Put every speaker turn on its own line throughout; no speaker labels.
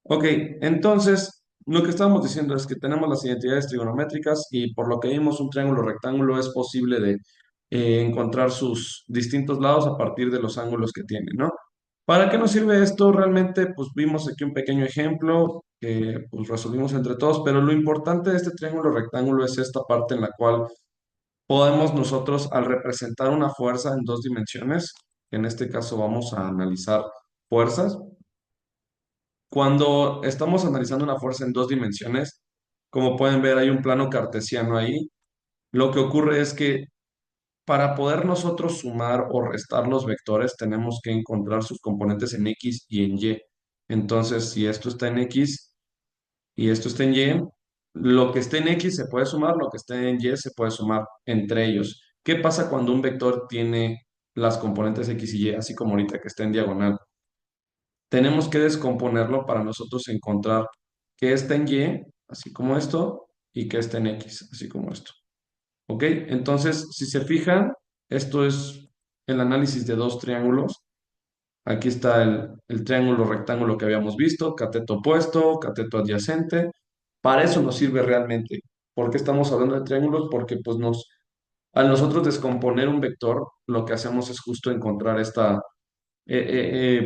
Ok, entonces lo que estábamos diciendo es que tenemos las identidades trigonométricas y por lo que vimos un triángulo rectángulo es posible de encontrar sus distintos lados a partir de los ángulos que tiene, ¿no? ¿Para qué nos sirve esto? Realmente, pues vimos aquí un pequeño ejemplo que pues resolvimos entre todos, pero lo importante de este triángulo rectángulo es esta parte en la cual podemos nosotros, al representar una fuerza en dos dimensiones, que en este caso vamos a analizar fuerzas, cuando estamos analizando una fuerza en dos dimensiones, como pueden ver, hay un plano cartesiano ahí. Lo que ocurre es que para poder nosotros sumar o restar los vectores, tenemos que encontrar sus componentes en X y en Y. Entonces, si esto está en X y esto está en Y, lo que esté en X se puede sumar, lo que esté en Y se puede sumar entre ellos. ¿Qué pasa cuando un vector tiene las componentes X y Y, así como ahorita que está en diagonal? Tenemos que descomponerlo para nosotros encontrar que está en Y, así como esto, y que está en X, así como esto. ¿Ok? Entonces, si se fijan, esto es el análisis de dos triángulos. Aquí está el triángulo rectángulo que habíamos visto, cateto opuesto, cateto adyacente. Para eso nos sirve realmente. ¿Por qué estamos hablando de triángulos? Porque pues al nosotros descomponer un vector, lo que hacemos es justo encontrar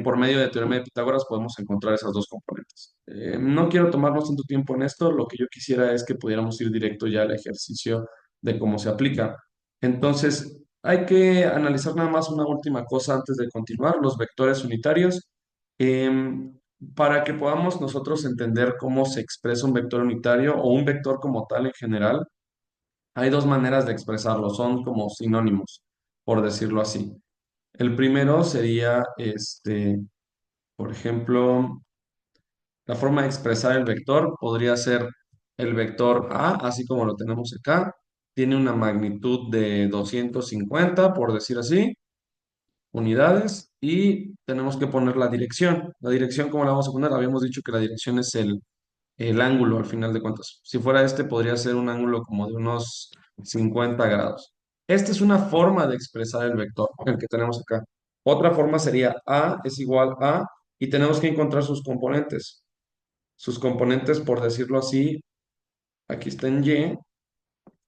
por medio de teorema de Pitágoras podemos encontrar esas dos componentes. No quiero tomarnos tanto tiempo en esto, lo que yo quisiera es que pudiéramos ir directo ya al ejercicio de cómo se aplica. Entonces, hay que analizar nada más una última cosa antes de continuar, los vectores unitarios. Para que podamos nosotros entender cómo se expresa un vector unitario o un vector como tal en general, hay dos maneras de expresarlo, son como sinónimos, por decirlo así. El primero sería, por ejemplo, la forma de expresar el vector podría ser el vector A, así como lo tenemos acá. Tiene una magnitud de 250, por decir así, unidades, y tenemos que poner la dirección. La dirección, ¿cómo la vamos a poner? Habíamos dicho que la dirección es el ángulo, al final de cuentas. Si fuera este, podría ser un ángulo como de unos 50 grados. Esta es una forma de expresar el vector, el que tenemos acá. Otra forma sería A es igual a, y tenemos que encontrar sus componentes. Sus componentes, por decirlo así, aquí está en Y,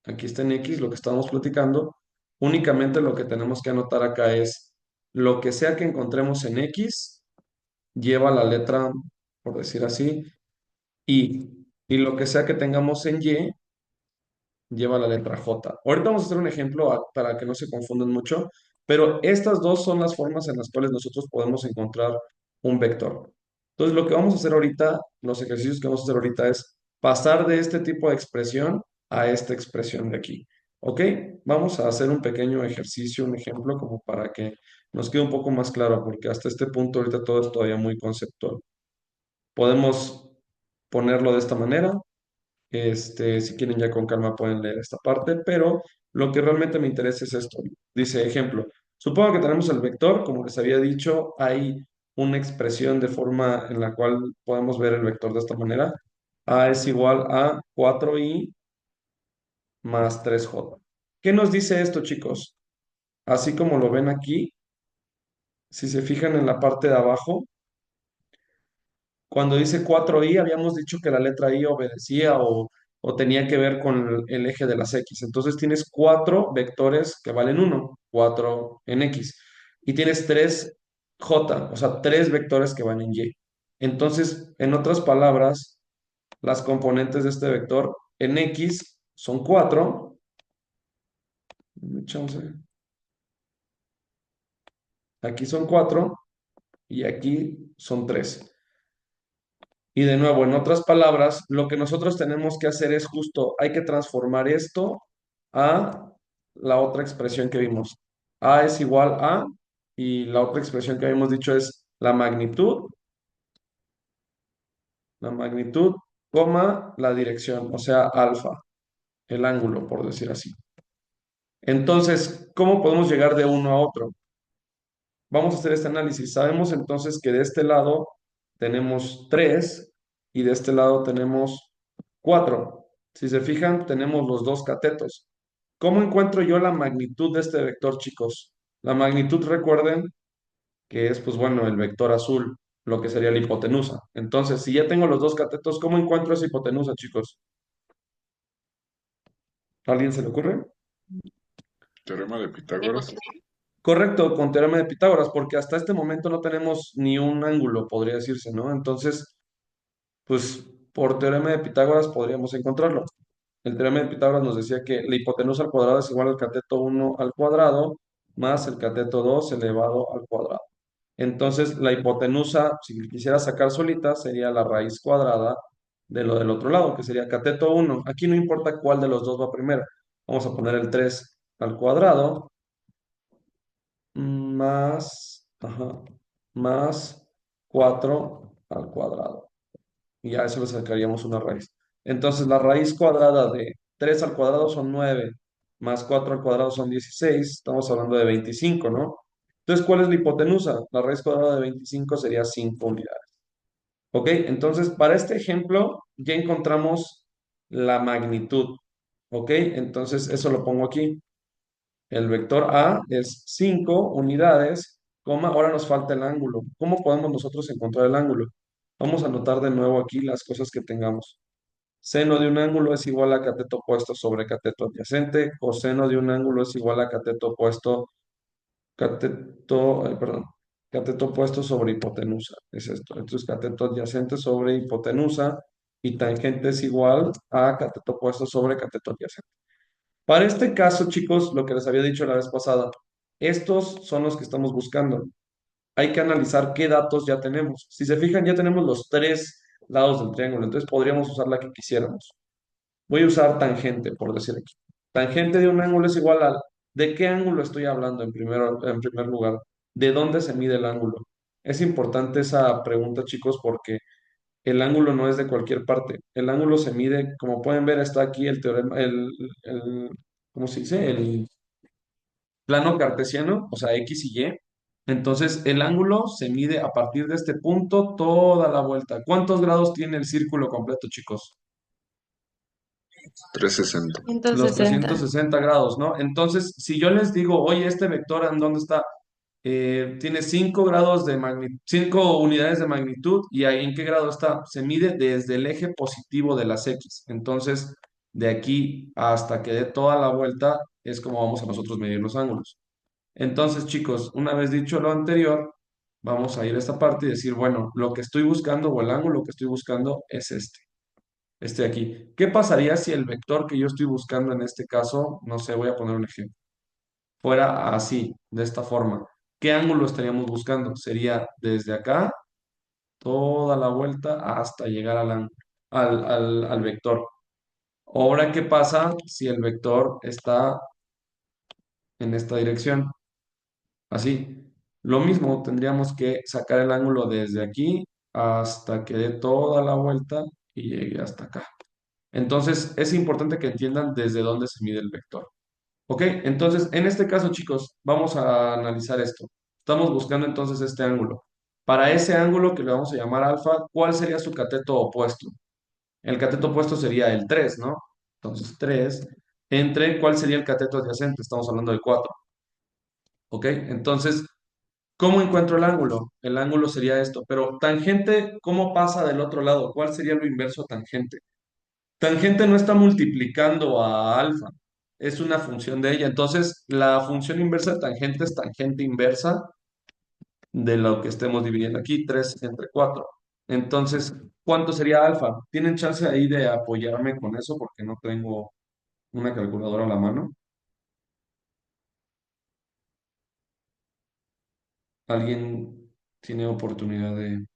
aquí está en X, lo que estamos platicando. Únicamente lo que tenemos que anotar acá es lo que sea que encontremos en X, lleva la letra, por decir así, Y. Y lo que sea que tengamos en Y, lleva la letra J. Ahorita vamos a hacer un ejemplo para que no se confundan mucho, pero estas dos son las formas en las cuales nosotros podemos encontrar un vector. Entonces, lo que vamos a hacer ahorita, los ejercicios que vamos a hacer ahorita es pasar de este tipo de expresión a esta expresión de aquí. ¿Ok? Vamos a hacer un pequeño ejercicio, un ejemplo, como para que nos quede un poco más claro, porque hasta este punto ahorita todo es todavía muy conceptual. Podemos ponerlo de esta manera. Si quieren ya con calma pueden leer esta parte, pero lo que realmente me interesa es esto. Dice, ejemplo, supongo que tenemos el vector, como les había dicho, hay una expresión de forma en la cual podemos ver el vector de esta manera. A es igual a 4i más 3j. ¿Qué nos dice esto, chicos? Así como lo ven aquí, si se fijan en la parte de abajo, cuando dice 4i, habíamos dicho que la letra i obedecía o tenía que ver con el eje de las x. Entonces tienes cuatro vectores que valen 1, 4 en x. Y tienes 3j, o sea, tres vectores que van en y. Entonces, en otras palabras, las componentes de este vector en x son 4. Aquí son 4 y aquí son 3. Y de nuevo, en otras palabras, lo que nosotros tenemos que hacer es justo, hay que transformar esto a la otra expresión que vimos. A es igual a, y la otra expresión que habíamos dicho es la magnitud, coma, la dirección, o sea, alfa, el ángulo, por decir así. Entonces, ¿cómo podemos llegar de uno a otro? Vamos a hacer este análisis. Sabemos entonces que de este lado tenemos 3 y de este lado tenemos 4. Si se fijan, tenemos los dos catetos. ¿Cómo encuentro yo la magnitud de este vector, chicos? La magnitud, recuerden que es, pues bueno, el vector azul. lo que sería la hipotenusa. Entonces, si ya tengo los dos catetos, ¿cómo encuentro esa hipotenusa, chicos? ¿A alguien se le ocurre?
Teorema de Pitágoras.
Correcto, con teorema de Pitágoras, porque hasta este momento no tenemos ni un ángulo, podría decirse, ¿no? Entonces, pues por teorema de Pitágoras podríamos encontrarlo. El teorema de Pitágoras nos decía que la hipotenusa al cuadrado es igual al cateto 1 al cuadrado más el cateto 2 elevado al cuadrado. Entonces, la hipotenusa, si quisiera sacar solita, sería la raíz cuadrada de lo del otro lado, que sería cateto 1. Aquí no importa cuál de los dos va primero. Vamos a poner el 3 al cuadrado más 4 al cuadrado. Y a eso le sacaríamos una raíz. Entonces, la raíz cuadrada de 3 al cuadrado son 9, más 4 al cuadrado son 16. Estamos hablando de 25, ¿no? Entonces, ¿cuál es la hipotenusa? La raíz cuadrada de 25 sería 5 unidades. ¿Ok? Entonces, para este ejemplo, ya encontramos la magnitud. ¿Ok? Entonces, eso lo pongo aquí. El vector A es 5 unidades, coma, ahora nos falta el ángulo. ¿Cómo podemos nosotros encontrar el ángulo? Vamos a anotar de nuevo aquí las cosas que tengamos. Seno de un ángulo es igual a cateto opuesto sobre cateto adyacente. Coseno de un ángulo es igual a cateto opuesto, perdón, cateto opuesto sobre hipotenusa. Es esto. Entonces, cateto adyacente sobre hipotenusa y tangente es igual a cateto opuesto sobre cateto adyacente. Para este caso, chicos, lo que les había dicho la vez pasada, estos son los que estamos buscando. Hay que analizar qué datos ya tenemos. Si se fijan, ya tenemos los tres lados del triángulo, entonces podríamos usar la que quisiéramos. Voy a usar tangente, por decir aquí. Tangente de un ángulo es igual al... ¿De qué ángulo estoy hablando en primer lugar? ¿De dónde se mide el ángulo? Es importante esa pregunta, chicos, porque el ángulo no es de cualquier parte. El ángulo se mide, como pueden ver, está aquí el teorema, ¿cómo se dice? El plano cartesiano, o sea, X y Y. Entonces, el ángulo se mide a partir de este punto toda la vuelta. ¿Cuántos grados tiene el círculo completo, chicos?
360.
Los
160.
360 grados, ¿no? Entonces, si yo les digo, oye, este vector, ¿en dónde está? Tiene 5 grados de magnitud, 5 unidades de magnitud, ¿y ahí en qué grado está? Se mide desde el eje positivo de las X. Entonces, de aquí hasta que dé toda la vuelta, es como vamos a nosotros medir los ángulos. Entonces, chicos, una vez dicho lo anterior, vamos a ir a esta parte y decir, bueno, lo que estoy buscando o el ángulo que estoy buscando es este de aquí. ¿Qué pasaría si el vector que yo estoy buscando en este caso, no sé, voy a poner un ejemplo, fuera así, de esta forma? ¿Qué ángulo estaríamos buscando? Sería desde acá, toda la vuelta hasta llegar al vector. Ahora, ¿qué pasa si el vector está en esta dirección? Así. Lo mismo, tendríamos que sacar el ángulo desde aquí hasta que dé toda la vuelta y llegue hasta acá. Entonces, es importante que entiendan desde dónde se mide el vector. ¿Ok? Entonces, en este caso, chicos, vamos a analizar esto. Estamos buscando entonces este ángulo. Para ese ángulo que le vamos a llamar alfa, ¿cuál sería su cateto opuesto? El cateto opuesto sería el 3, ¿no? Entonces, 3 entre, ¿cuál sería el cateto adyacente? Estamos hablando de 4. ¿Ok? Entonces, ¿cómo encuentro el ángulo? El ángulo sería esto, pero tangente, ¿cómo pasa del otro lado? ¿Cuál sería lo inverso a tangente? Tangente no está multiplicando a alfa, es una función de ella. Entonces, la función inversa de tangente es tangente inversa de lo que estemos dividiendo aquí, 3 entre 4. Entonces, ¿cuánto sería alfa? ¿Tienen chance ahí de apoyarme con eso? Porque no tengo una calculadora a la mano. ¿Alguien tiene oportunidad de...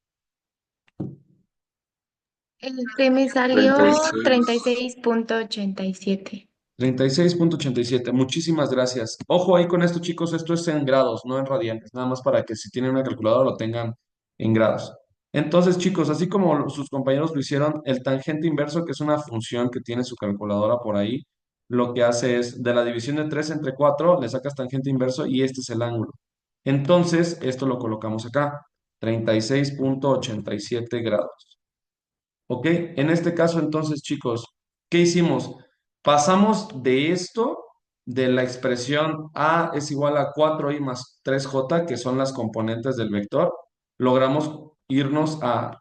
El que me salió
36.
36.87.
36.87. Muchísimas gracias. Ojo ahí con esto, chicos, esto es en grados, no en radianes, nada más para que si tienen una calculadora lo tengan en grados. Entonces, chicos, así como sus compañeros lo hicieron, el tangente inverso, que es una función que tiene su calculadora por ahí, lo que hace es de la división de 3 entre 4 le sacas tangente inverso y este es el ángulo. Entonces, esto lo colocamos acá, 36.87 grados. ¿Ok? En este caso, entonces, chicos, ¿qué hicimos? Pasamos de esto, de la expresión A es igual a 4i más 3j, que son las componentes del vector, logramos irnos a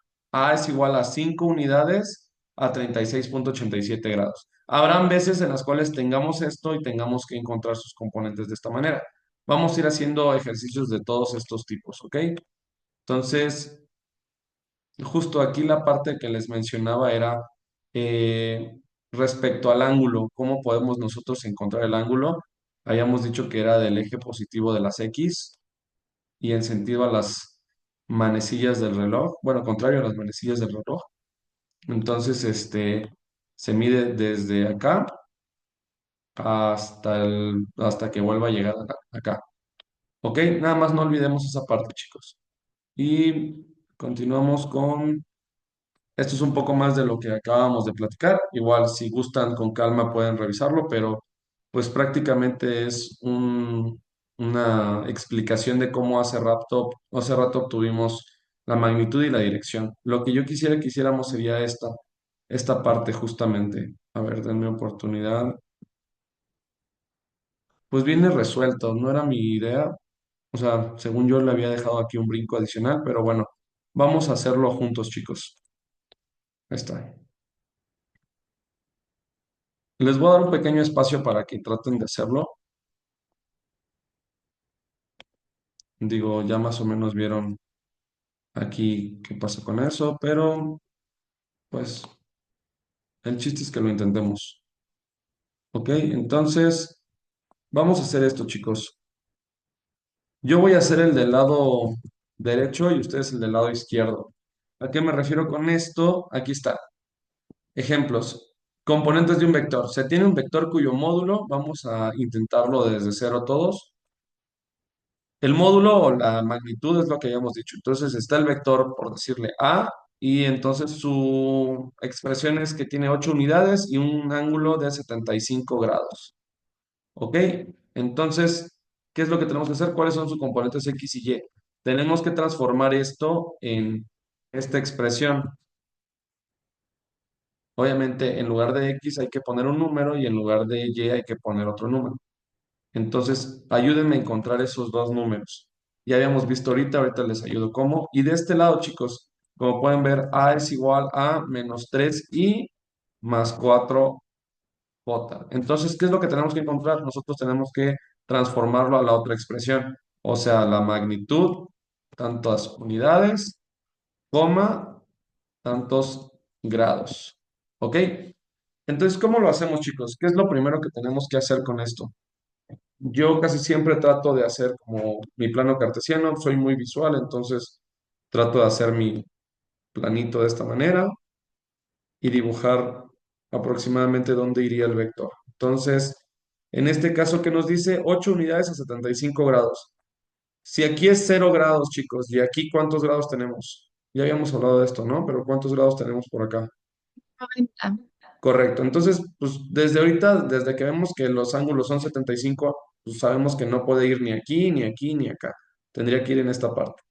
es igual a 5 unidades a 36,87 grados. Habrán veces en las cuales tengamos esto y tengamos que encontrar sus componentes de esta manera. Vamos a ir haciendo ejercicios de todos estos tipos, ¿ok? Entonces, justo aquí la parte que les mencionaba era eh, respecto al ángulo, ¿cómo podemos nosotros encontrar el ángulo? Habíamos dicho que era del eje positivo de las X y en sentido a las manecillas del reloj, bueno, contrario a las manecillas del reloj. Entonces, se mide desde acá hasta que vuelva a llegar acá. ¿Ok? Nada más no olvidemos esa parte, chicos. Y continuamos con... Esto es un poco más de lo que acabamos de platicar. Igual, si gustan con calma pueden revisarlo, pero pues prácticamente es una explicación de cómo hace rato obtuvimos la magnitud y la dirección. Lo que yo quisiera que hiciéramos sería esta parte justamente. A ver, denme oportunidad. Pues viene resuelto, no era mi idea. O sea, según yo le había dejado aquí un brinco adicional, pero bueno, vamos a hacerlo juntos, chicos. Ahí está. Les voy a dar un pequeño espacio para que traten de hacerlo. Digo, ya más o menos vieron aquí qué pasa con eso, pero pues el chiste es que lo intentemos. ¿Ok? Entonces, vamos a hacer esto, chicos. Yo voy a hacer el del lado derecho y ustedes el del lado izquierdo. ¿A qué me refiero con esto? Aquí está. Ejemplos. Componentes de un vector. Se tiene un vector cuyo módulo, vamos a intentarlo desde cero todos. El módulo o la magnitud es lo que habíamos dicho. Entonces está el vector, por decirle A, y entonces su expresión es que tiene 8 unidades y un ángulo de 75 grados. ¿Ok? Entonces, ¿qué es lo que tenemos que hacer? ¿Cuáles son sus componentes X y Y? Tenemos que transformar esto en esta expresión. Obviamente, en lugar de X hay que poner un número y en lugar de Y hay que poner otro número. Entonces, ayúdenme a encontrar esos dos números. Ya habíamos visto ahorita les ayudo cómo. Y de este lado, chicos, como pueden ver, A es igual a menos 3i más 4j. Entonces, ¿qué es lo que tenemos que encontrar? Nosotros tenemos que transformarlo a la otra expresión, o sea, la magnitud, tantas unidades, coma, tantos grados. ¿Ok? Entonces, ¿cómo lo hacemos, chicos? ¿Qué es lo primero que tenemos que hacer con esto? Yo casi siempre trato de hacer como mi plano cartesiano, soy muy visual, entonces trato de hacer mi planito de esta manera y dibujar aproximadamente dónde iría el vector. Entonces, en este caso que nos dice 8 unidades a 75 grados. Si aquí es 0 grados, chicos, y aquí ¿cuántos grados tenemos? Ya habíamos hablado de esto, ¿no? Pero ¿cuántos grados tenemos por acá?
90.
Correcto. Entonces, pues desde ahorita, desde que vemos que los ángulos son 75, pues sabemos que no puede ir ni aquí, ni aquí, ni acá. Tendría que ir en esta parte.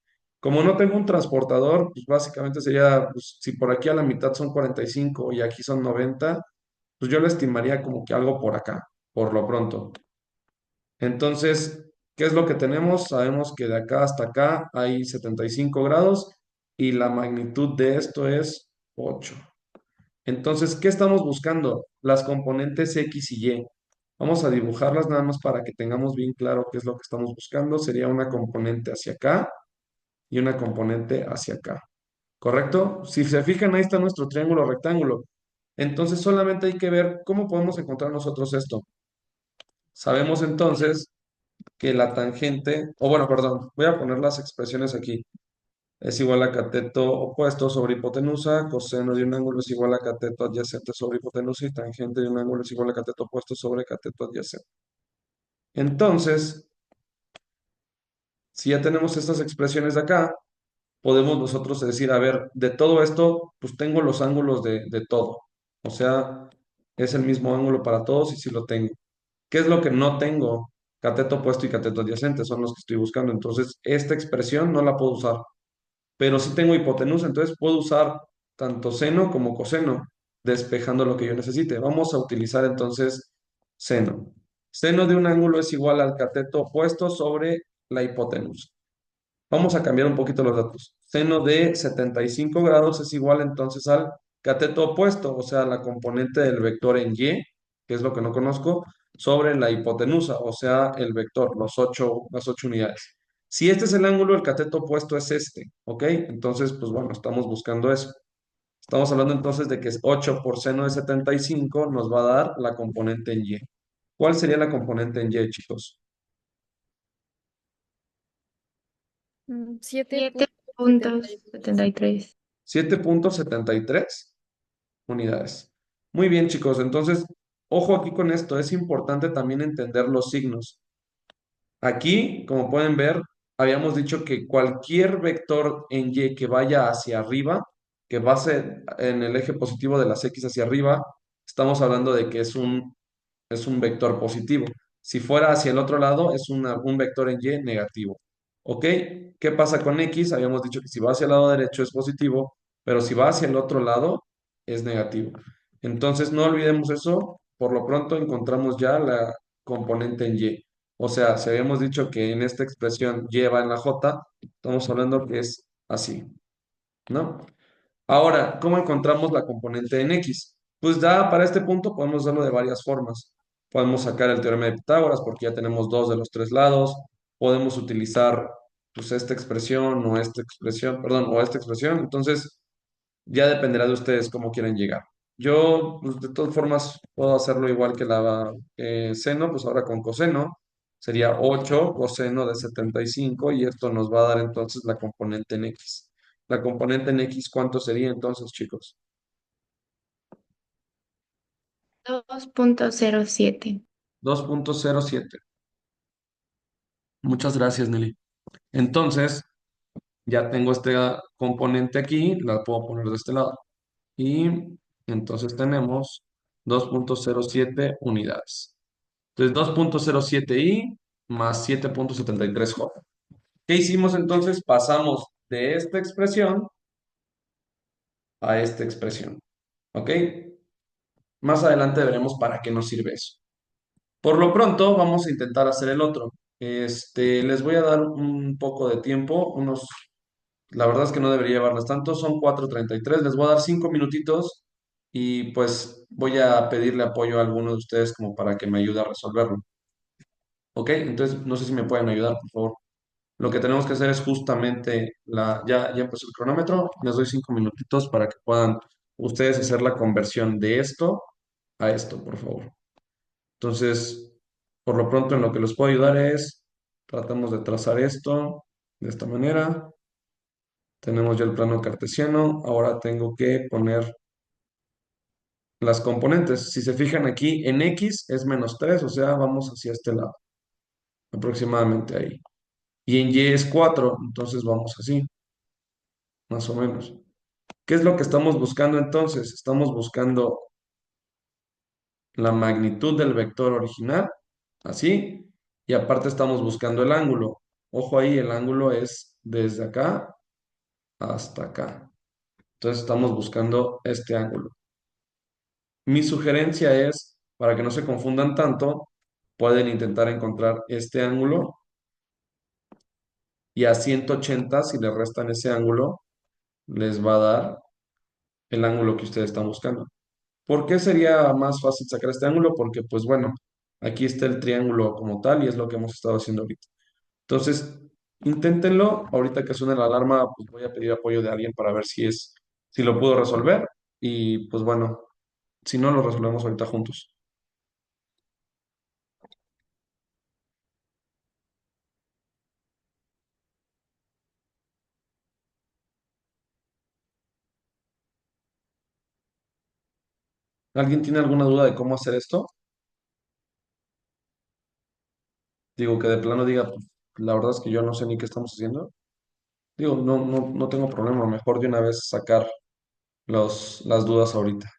Como no tengo un transportador, pues básicamente sería, pues, si por aquí a la mitad son 45 y aquí son 90, pues yo lo estimaría como que algo por acá, por lo pronto. Entonces, ¿qué es lo que tenemos? Sabemos que de acá hasta acá hay 75 grados y la magnitud de esto es 8. Entonces, ¿qué estamos buscando? Las componentes X y Y. Vamos a dibujarlas nada más para que tengamos bien claro qué es lo que estamos buscando. Sería una componente hacia acá y una componente hacia acá. ¿Correcto? Si se fijan, ahí está nuestro triángulo rectángulo. Entonces, solamente hay que ver cómo podemos encontrar nosotros esto. Sabemos entonces que la tangente, o bueno, perdón, voy a poner las expresiones aquí. Es igual a cateto opuesto sobre hipotenusa, coseno de un ángulo es igual a cateto adyacente sobre hipotenusa y tangente de un ángulo es igual a cateto opuesto sobre cateto adyacente. Entonces, si ya tenemos estas expresiones de acá, podemos nosotros decir, a ver, de todo esto, pues tengo los ángulos de todo. O sea, es el mismo ángulo para todos y sí lo tengo. ¿Qué es lo que no tengo? Cateto opuesto y cateto adyacente son los que estoy buscando. Entonces, esta expresión no la puedo usar. Pero sí tengo hipotenusa, entonces puedo usar tanto seno como coseno, despejando lo que yo necesite. Vamos a utilizar entonces seno. Seno de un ángulo es igual al cateto opuesto sobre la hipotenusa. Vamos a cambiar un poquito los datos. Seno de 75 grados es igual entonces al cateto opuesto, o sea, la componente del vector en Y, que es lo que no conozco, sobre la hipotenusa, o sea, el vector, las 8 unidades. Si este es el ángulo, el cateto opuesto es este, ¿ok? Entonces, pues bueno, estamos buscando eso. Estamos hablando entonces de que es 8 por seno de 75 nos va a dar la componente en Y. ¿Cuál sería la componente en Y, chicos?
7
7.73.
puntos 73.
7.73 unidades. Muy bien, chicos. Entonces, ojo aquí con esto. Es importante también entender los signos. Aquí, como pueden ver, habíamos dicho que cualquier vector en Y que vaya hacia arriba, que base en el eje positivo de las X hacia arriba, estamos hablando de que es un vector positivo. Si fuera hacia el otro lado, es un vector en Y negativo. ¿Ok? ¿Qué pasa con X? Habíamos dicho que si va hacia el lado derecho es positivo, pero si va hacia el otro lado es negativo. Entonces, no olvidemos eso. Por lo pronto encontramos ya la componente en Y. O sea, si habíamos dicho que en esta expresión Y va en la J, estamos hablando que es así, ¿no? Ahora, ¿cómo encontramos la componente en X? Pues ya para este punto podemos hacerlo de varias formas. Podemos sacar el teorema de Pitágoras porque ya tenemos dos de los tres lados. Podemos utilizar pues esta expresión o esta expresión, perdón, o esta expresión. Entonces, ya dependerá de ustedes cómo quieren llegar. Yo, pues, de todas formas, puedo hacerlo igual que la seno, pues ahora con coseno. Sería 8 coseno de 75 y esto nos va a dar entonces la componente en X. La componente en X, ¿cuánto sería entonces, chicos?
2.07.
2.07. Muchas gracias, Nelly. Entonces, ya tengo esta componente aquí, la puedo poner de este lado. Y entonces tenemos 2.07 unidades. Entonces, 2.07i más 7.73j. ¿Qué hicimos entonces? Pasamos de esta expresión a esta expresión. ¿Ok? Más adelante veremos para qué nos sirve eso. Por lo pronto, vamos a intentar hacer el otro. Les voy a dar un poco de tiempo, la verdad es que no debería llevarles tanto, son 4:33, les voy a dar 5 minutitos y pues voy a pedirle apoyo a alguno de ustedes como para que me ayude a resolverlo. ¿Ok? Entonces, no sé si me pueden ayudar, por favor. Lo que tenemos que hacer es justamente ya empezó el cronómetro, les doy 5 minutitos para que puedan ustedes hacer la conversión de esto a esto, por favor. Entonces, por lo pronto en lo que les puedo ayudar es, tratamos de trazar esto de esta manera. Tenemos ya el plano cartesiano, ahora tengo que poner las componentes. Si se fijan aquí, en X es -3, o sea, vamos hacia este lado, aproximadamente ahí. Y en Y es 4, entonces vamos así, más o menos. ¿Qué es lo que estamos buscando entonces? Estamos buscando la magnitud del vector original, así, y aparte estamos buscando el ángulo. Ojo ahí, el ángulo es desde acá hasta acá. Entonces estamos buscando este ángulo. Mi sugerencia es, para que no se confundan tanto, pueden intentar encontrar este ángulo y a 180, si le restan ese ángulo, les va a dar el ángulo que ustedes están buscando. ¿Por qué sería más fácil sacar este ángulo? Porque, pues bueno, aquí está el triángulo como tal y es lo que hemos estado haciendo ahorita. Entonces, inténtenlo. Ahorita que suene la alarma, pues voy a pedir apoyo de alguien para ver si lo puedo resolver. Y pues bueno, si no, lo resolvemos ahorita juntos. ¿Alguien tiene alguna duda de cómo hacer esto? Digo, que de plano diga, pues, la verdad es que yo no sé ni qué estamos haciendo. Digo, no tengo problema, mejor de una vez sacar las dudas ahorita.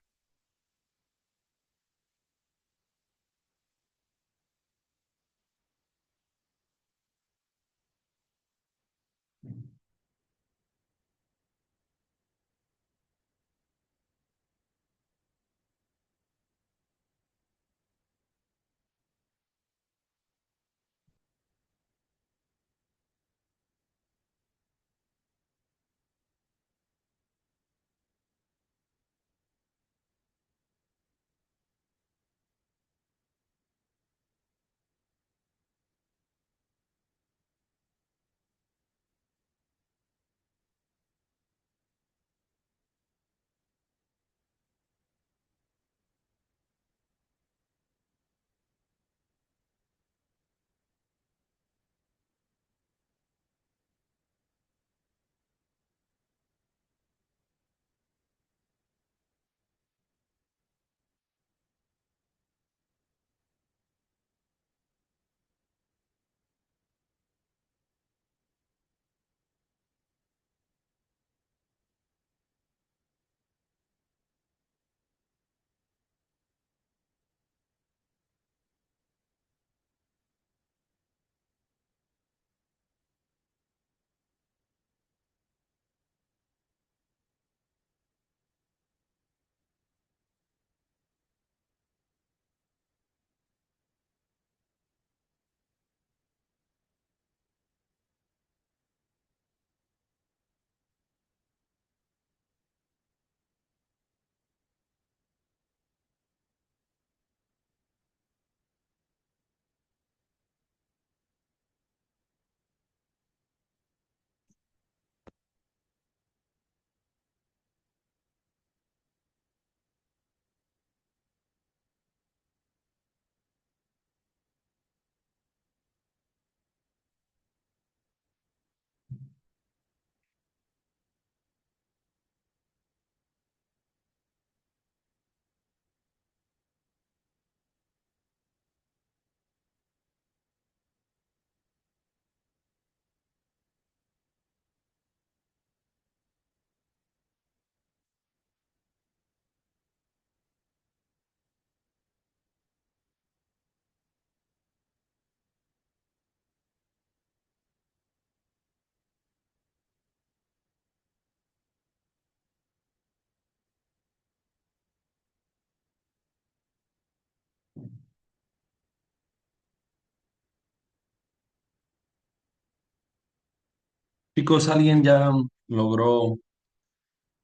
Chicos, ¿alguien ya logró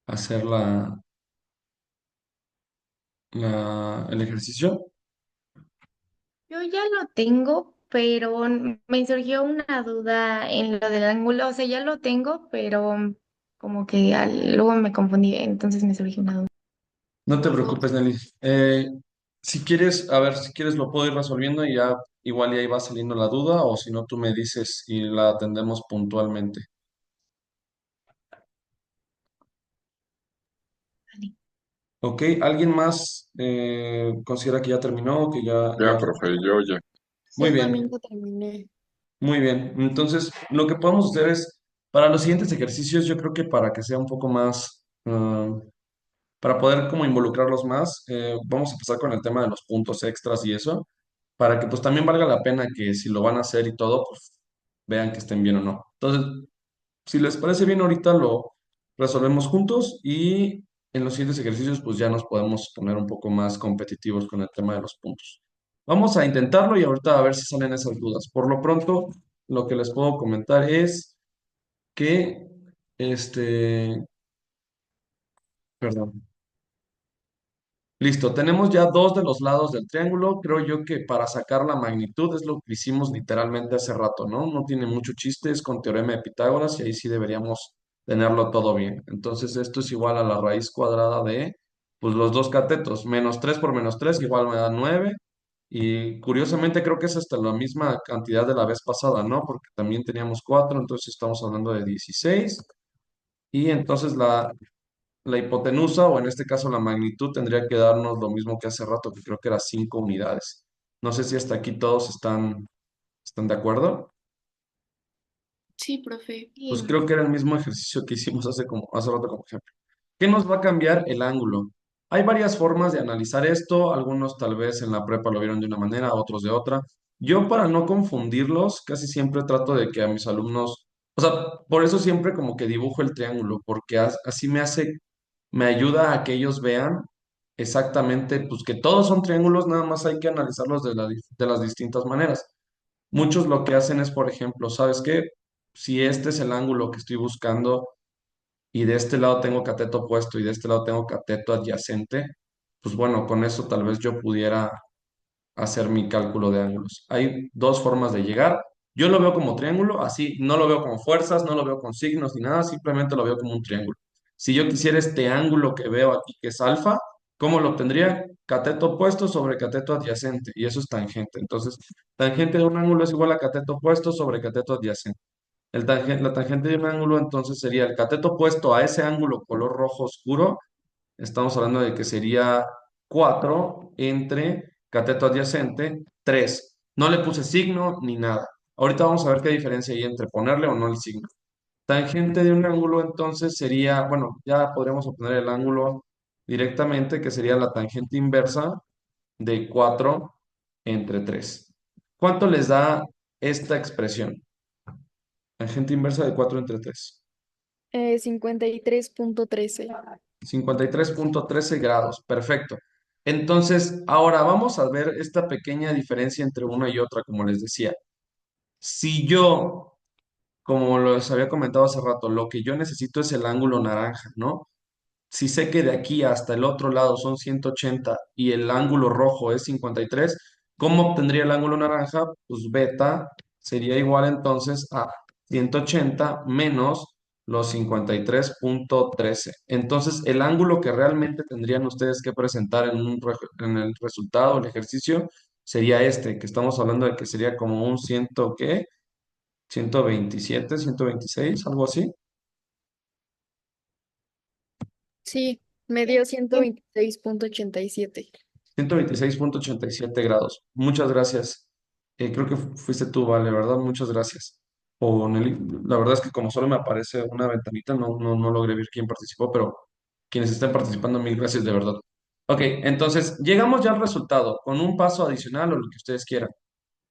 hacer el ejercicio?
Yo ya lo tengo, pero me surgió una duda en lo del ángulo. O sea, ya lo tengo, pero como que luego me confundí, entonces me surgió una duda.
No te preocupes, Nelly. Si quieres, a ver, si quieres lo puedo ir resolviendo y ya igual y ahí va saliendo la duda, o si no tú me dices y la atendemos puntualmente.
Vale.
¿Ok? ¿Alguien más considera que ya terminó, que
Ya,
ya...
profe, yo ya.
Muy
Yo también
bien,
lo terminé.
muy bien. Entonces, lo que podemos hacer es, para los siguientes ejercicios, yo creo que para que sea un poco más, para poder como involucrarlos más, vamos a empezar con el tema de los puntos extras y eso, para que pues también valga la pena que si lo van a hacer y todo, pues vean que estén bien o no. Entonces, si les parece bien, ahorita lo resolvemos juntos y en los siguientes ejercicios pues ya nos podemos poner un poco más competitivos con el tema de los puntos. Vamos a intentarlo y ahorita a ver si salen esas dudas. Por lo pronto, lo que les puedo comentar es que, este, perdón. Listo, tenemos ya dos de los lados del triángulo. Creo yo que para sacar la magnitud es lo que hicimos literalmente hace rato, ¿no? No tiene mucho chiste, es con teorema de Pitágoras y ahí sí deberíamos tenerlo todo bien. Entonces esto es igual a la raíz cuadrada de, pues los dos catetos. Menos 3 por menos 3 igual me da 9. Y curiosamente creo que es hasta la misma cantidad de la vez pasada, ¿no? Porque también teníamos 4, entonces estamos hablando de 16. Y entonces la hipotenusa, o en este caso la magnitud, tendría que darnos lo mismo que hace rato, que creo que era 5 unidades. No sé si hasta aquí todos están de acuerdo.
Sí, profe.
Pues
Sí.
creo que era el mismo ejercicio que hicimos hace rato como ejemplo. ¿Qué nos va a cambiar el ángulo? Hay varias formas de analizar esto, algunos tal vez en la prepa lo vieron de una manera, otros de otra. Yo para no confundirlos, casi siempre trato de que a mis alumnos, o sea, por eso siempre como que dibujo el triángulo, porque así me ayuda a que ellos vean exactamente, pues que todos son triángulos, nada más hay que analizarlos de las distintas maneras. Muchos lo que hacen es, por ejemplo, ¿sabes qué? Si este es el ángulo que estoy buscando y de este lado tengo cateto opuesto y de este lado tengo cateto adyacente, pues bueno, con eso tal vez yo pudiera hacer mi cálculo de ángulos. Hay dos formas de llegar. Yo lo veo como triángulo, así no lo veo como fuerzas, no lo veo con signos ni nada, simplemente lo veo como un triángulo. Si yo quisiera este ángulo que veo aquí, que es alfa, ¿cómo lo obtendría? Cateto opuesto sobre cateto adyacente, y eso es tangente. Entonces, tangente de un ángulo es igual a cateto opuesto sobre cateto adyacente. La tangente de un ángulo entonces sería el cateto opuesto a ese ángulo color rojo oscuro. Estamos hablando de que sería 4 entre cateto adyacente, 3. No le puse signo ni nada. Ahorita vamos a ver qué diferencia hay entre ponerle o no el signo. Tangente de un ángulo entonces sería, bueno, ya podríamos obtener el ángulo directamente, que sería la tangente inversa de 4 entre 3. ¿Cuánto les da esta expresión? Tangente inversa de 4 entre 3.
53.13.
53,13 grados, perfecto. Entonces, ahora vamos a ver esta pequeña diferencia entre una y otra, como les decía. Si yo, como les había comentado hace rato, lo que yo necesito es el ángulo naranja, ¿no? Si sé que de aquí hasta el otro lado son 180 y el ángulo rojo es 53, ¿cómo obtendría el ángulo naranja? Pues beta sería igual entonces a 180 menos los 53,13. Entonces, el ángulo que realmente tendrían ustedes que presentar en el resultado, el ejercicio, sería este, que estamos hablando de que sería como un 100, ¿qué? 127, 126, algo así.
Sí, me dio 126.87.
126,87 grados. Muchas gracias. Creo que fuiste tú, Vale, ¿verdad? Muchas gracias. O Nelly, la verdad es que como solo me aparece una ventanita, no logré ver quién participó, pero quienes estén participando, mil gracias de verdad. Ok, entonces llegamos ya al resultado, con un paso adicional o lo que ustedes quieran,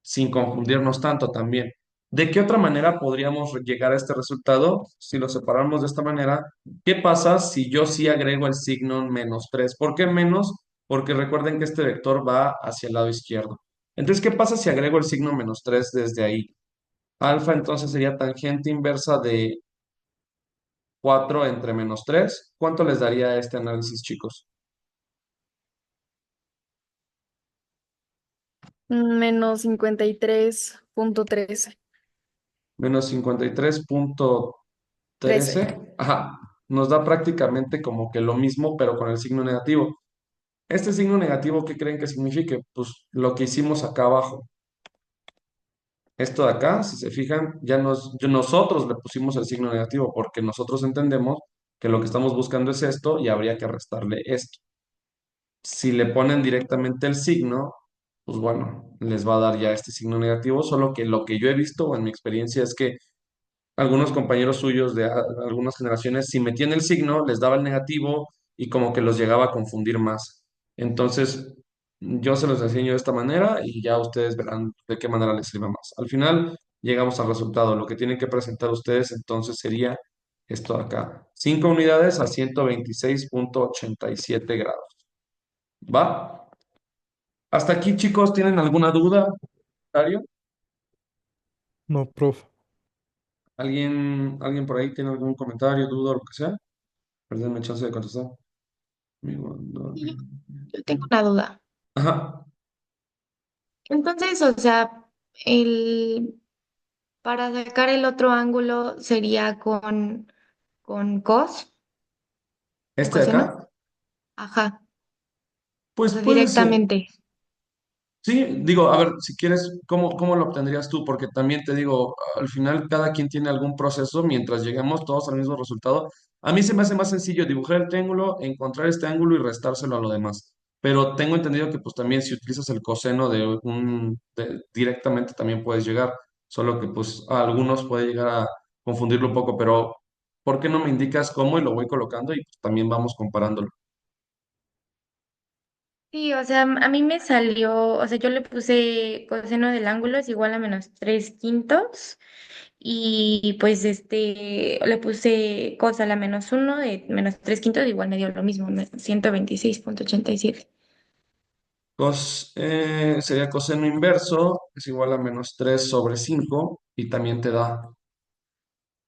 sin confundirnos tanto también. ¿De qué otra manera podríamos llegar a este resultado? Si lo separamos de esta manera, ¿qué pasa si yo sí agrego el signo -3? ¿Por qué menos? Porque recuerden que este vector va hacia el lado izquierdo. Entonces, ¿qué pasa si agrego el signo -3 desde ahí? Alfa entonces sería tangente inversa de 4 entre -3. ¿Cuánto les daría este análisis, chicos?
-53.13.
-53.13.
13.
Ajá, nos da prácticamente como que lo mismo, pero con el signo negativo. Este signo negativo, ¿qué creen que signifique? Pues lo que hicimos acá abajo. Esto de acá, si se fijan, nosotros le pusimos el signo negativo porque nosotros entendemos que lo que estamos buscando es esto y habría que restarle esto. Si le ponen directamente el signo, pues bueno, les va a dar ya este signo negativo, solo que lo que yo he visto o en mi experiencia es que algunos compañeros suyos de algunas generaciones, si metían el signo, les daba el negativo y como que los llegaba a confundir más. Entonces, yo se los enseño de esta manera y ya ustedes verán de qué manera les sirve más. Al final, llegamos al resultado. Lo que tienen que presentar ustedes entonces sería esto de acá. 5 unidades a 126.87 grados. ¿Va? Hasta aquí, chicos, ¿tienen alguna duda, comentario?
No, profe.
¿Alguien por ahí tiene algún comentario, duda o lo que sea? Perdónme chance de contestar.
Y yo tengo una duda.
Ajá.
Entonces, o sea, el, para sacar el otro ángulo sería con cos o
Este de
coseno.
acá,
Ajá. O
pues
sea,
puede ser.
directamente.
Sí, digo, a ver, si quieres, ¿cómo lo obtendrías tú? Porque también te digo, al final cada quien tiene algún proceso, mientras lleguemos todos al mismo resultado. A mí se me hace más sencillo dibujar el triángulo, encontrar este ángulo y restárselo a lo demás. Pero tengo entendido que pues también si utilizas el coseno directamente también puedes llegar, solo que pues a algunos puede llegar a confundirlo un poco, pero ¿por qué no me indicas cómo y lo voy colocando y pues, también vamos comparándolo?
Sí, o sea, a mí me salió, o sea, yo le puse coseno del ángulo es igual a -3/5 y pues le puse cos a la -1 de -3/5, igual me dio lo mismo, 126.87.
Sería coseno inverso, es igual a -3/5 y también te da,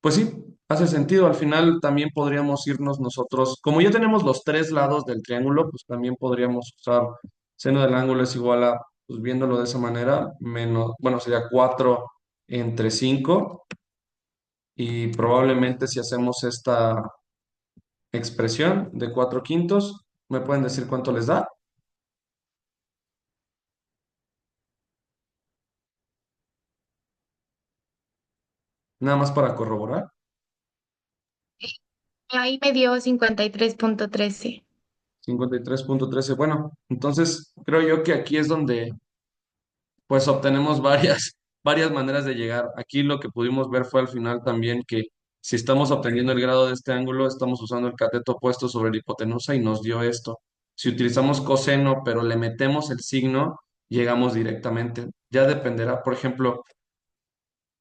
pues sí, hace sentido. Al final también podríamos irnos nosotros, como ya tenemos los tres lados del triángulo, pues también podríamos usar seno del ángulo es igual a, pues viéndolo de esa manera, bueno, sería 4 entre 5 y probablemente si hacemos esta expresión de 4/5, ¿me pueden decir cuánto les da? Nada más para corroborar.
Ahí me dio 53.13.
53.13. Bueno, entonces creo yo que aquí es donde pues obtenemos varias maneras de llegar. Aquí lo que pudimos ver fue al final también que si estamos obteniendo el grado de este ángulo, estamos usando el cateto opuesto sobre la hipotenusa y nos dio esto. Si utilizamos coseno, pero le metemos el signo, llegamos directamente. Ya dependerá, por ejemplo,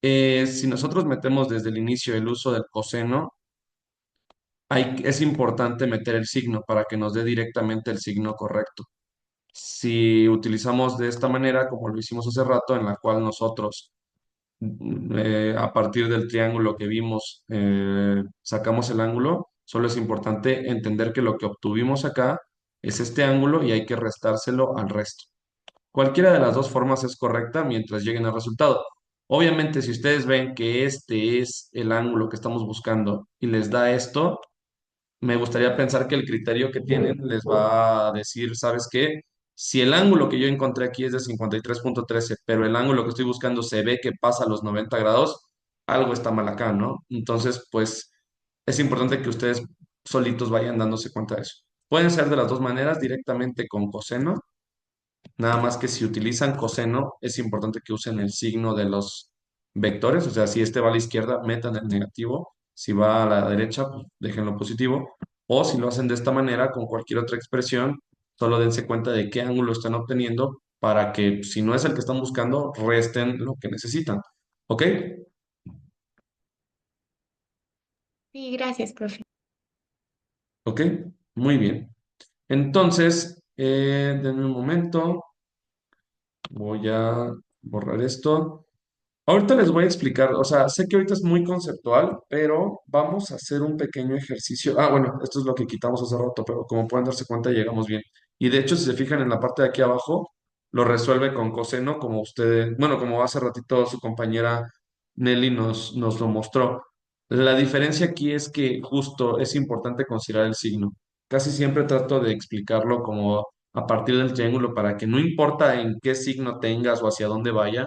si nosotros metemos desde el inicio el uso del coseno, es importante meter el signo para que nos dé directamente el signo correcto. Si utilizamos de esta manera, como lo hicimos hace rato, en la cual nosotros, a partir del triángulo que vimos, sacamos el ángulo, solo es importante entender que lo que obtuvimos acá es este ángulo y hay que restárselo al resto. Cualquiera de las dos formas es correcta mientras lleguen al resultado. Obviamente, si ustedes ven que este es el ángulo que estamos buscando y les da esto, me gustaría pensar que el criterio que tienen les va a decir, ¿sabes qué? Si el ángulo que yo encontré aquí es de 53.13, pero el ángulo que estoy buscando se ve que pasa a los 90 grados, algo está mal acá, ¿no? Entonces, pues es importante que ustedes solitos vayan dándose cuenta de eso. Pueden ser de las dos maneras, directamente con coseno. Nada más que si utilizan coseno, es importante que usen el signo de los vectores, o sea, si este va a la izquierda, metan el negativo, si va a la derecha, pues déjenlo positivo, o si lo hacen de esta manera, con cualquier otra expresión, solo dense cuenta de qué ángulo están obteniendo para que, si no es el que están buscando, resten lo que necesitan. ¿Ok?
Sí, gracias, profe.
¿Ok? Muy bien. Entonces, denme un momento, voy a borrar esto. Ahorita les voy a explicar, o sea, sé que ahorita es muy conceptual, pero vamos a hacer un pequeño ejercicio. Ah, bueno, esto es lo que quitamos hace rato, pero como pueden darse cuenta, llegamos bien. Y de hecho, si se fijan en la parte de aquí abajo, lo resuelve con coseno, como ustedes, bueno, como hace ratito su compañera Nelly nos lo mostró. La diferencia aquí es que justo es importante considerar el signo. Casi siempre trato de explicarlo como a partir del triángulo para que no importa en qué signo tengas o hacia dónde vaya,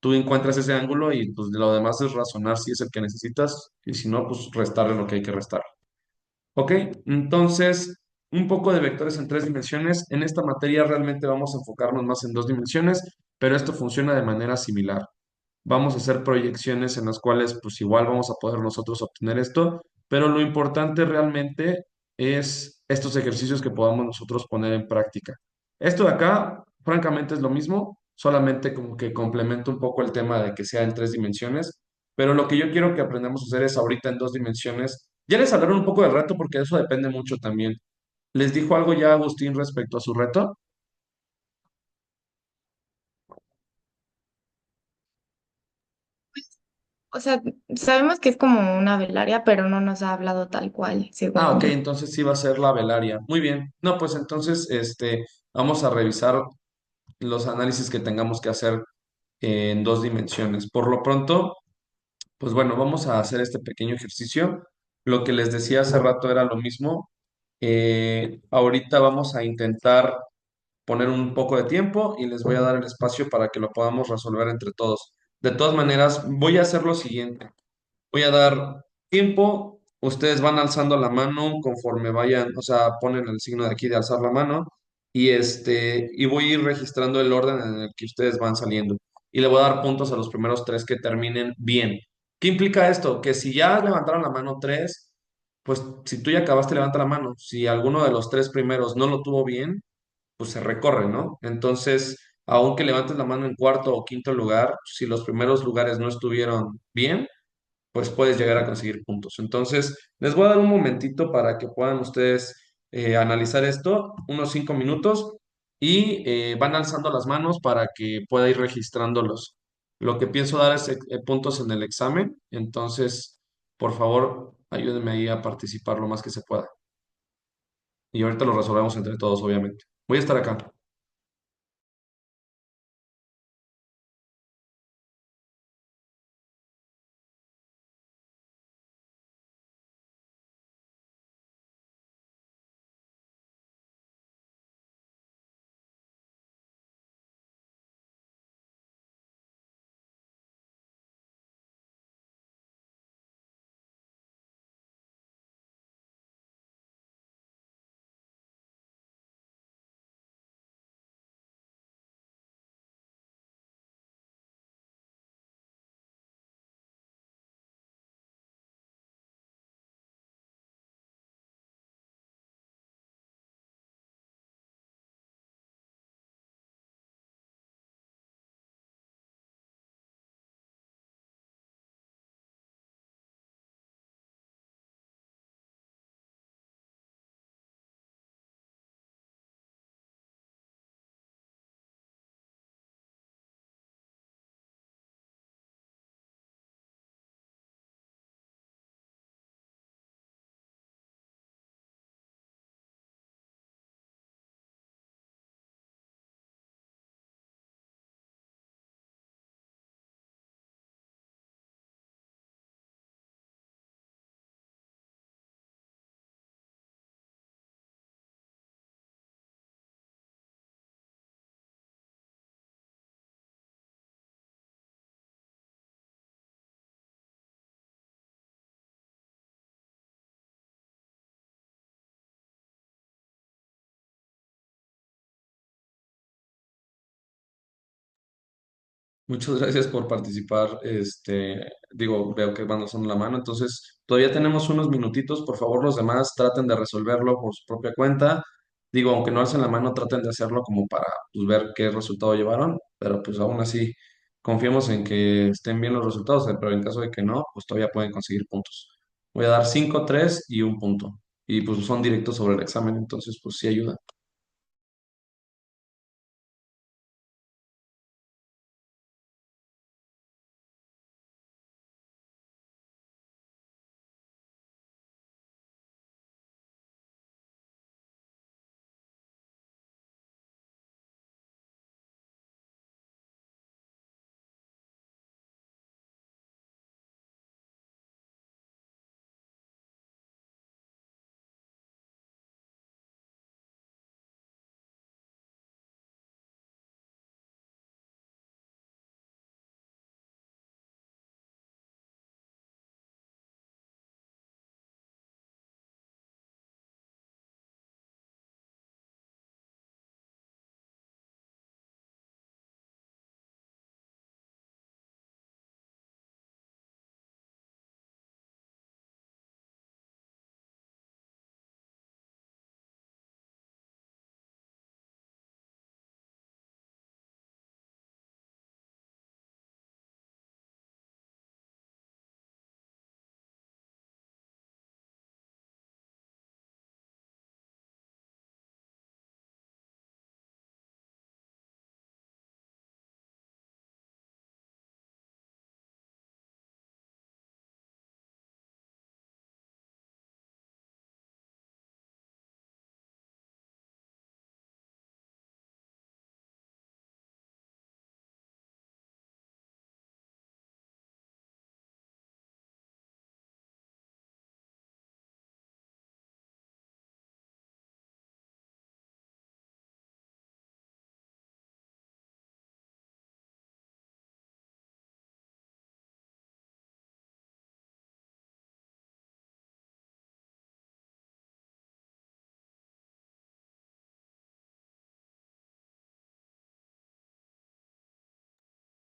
tú encuentras ese ángulo y pues lo demás es razonar si es el que necesitas y si no, pues restarle lo que hay que restar. Ok, entonces un poco de vectores en tres dimensiones. En esta materia realmente vamos a enfocarnos más en dos dimensiones, pero esto funciona de manera similar. Vamos a hacer proyecciones en las cuales pues igual vamos a poder nosotros obtener esto, pero lo importante realmente es estos ejercicios que podamos nosotros poner en práctica. Esto de acá, francamente, es lo mismo, solamente como que complemento un poco el tema de que sea en tres dimensiones, pero lo que yo quiero que aprendamos a hacer es ahorita en dos dimensiones. Ya les hablaron un poco del reto porque eso depende mucho también. ¿Les dijo algo ya Agustín respecto a su reto?
O sea, sabemos que es como una velaria, pero no nos ha hablado tal cual,
Ah,
según
ok,
yo.
entonces sí va a ser la velaria. Muy bien. No, pues entonces, vamos a revisar los análisis que tengamos que hacer en dos dimensiones. Por lo pronto, pues bueno, vamos a hacer este pequeño ejercicio. Lo que les decía hace rato era lo mismo. Ahorita vamos a intentar poner un poco de tiempo y les voy a dar el espacio para que lo podamos resolver entre todos. De todas maneras, voy a hacer lo siguiente. Voy a dar tiempo, ustedes van alzando la mano conforme vayan, o sea, ponen el signo de aquí de alzar la mano y voy a ir registrando el orden en el que ustedes van saliendo. Y le voy a dar puntos a los primeros tres que terminen bien. ¿Qué implica esto? Que si ya levantaron la mano tres, pues si tú ya acabaste, levanta la mano. Si alguno de los tres primeros no lo tuvo bien, pues se recorre, ¿no? Entonces, aunque levantes la mano en cuarto o quinto lugar, si los primeros lugares no estuvieron bien, pues puedes llegar a conseguir puntos. Entonces, les voy a dar un momentito para que puedan ustedes analizar esto, unos 5 minutos, y van alzando las manos para que pueda ir registrándolos. Lo que pienso dar es puntos en el examen, entonces, por favor, ayúdenme ahí a participar lo más que se pueda. Y ahorita lo resolvemos entre todos, obviamente. Voy a estar acá. Muchas gracias por participar. Digo, veo que van alzando la mano, entonces todavía tenemos unos minutitos. Por favor, los demás traten de resolverlo por su propia cuenta. Digo, aunque no alcen la mano, traten de hacerlo como para pues, ver qué resultado llevaron, pero pues aún así confiemos en que estén bien los resultados, pero en caso de que no, pues todavía pueden conseguir puntos. Voy a dar 5, 3 y un punto. Y pues son directos sobre el examen, entonces pues sí ayuda.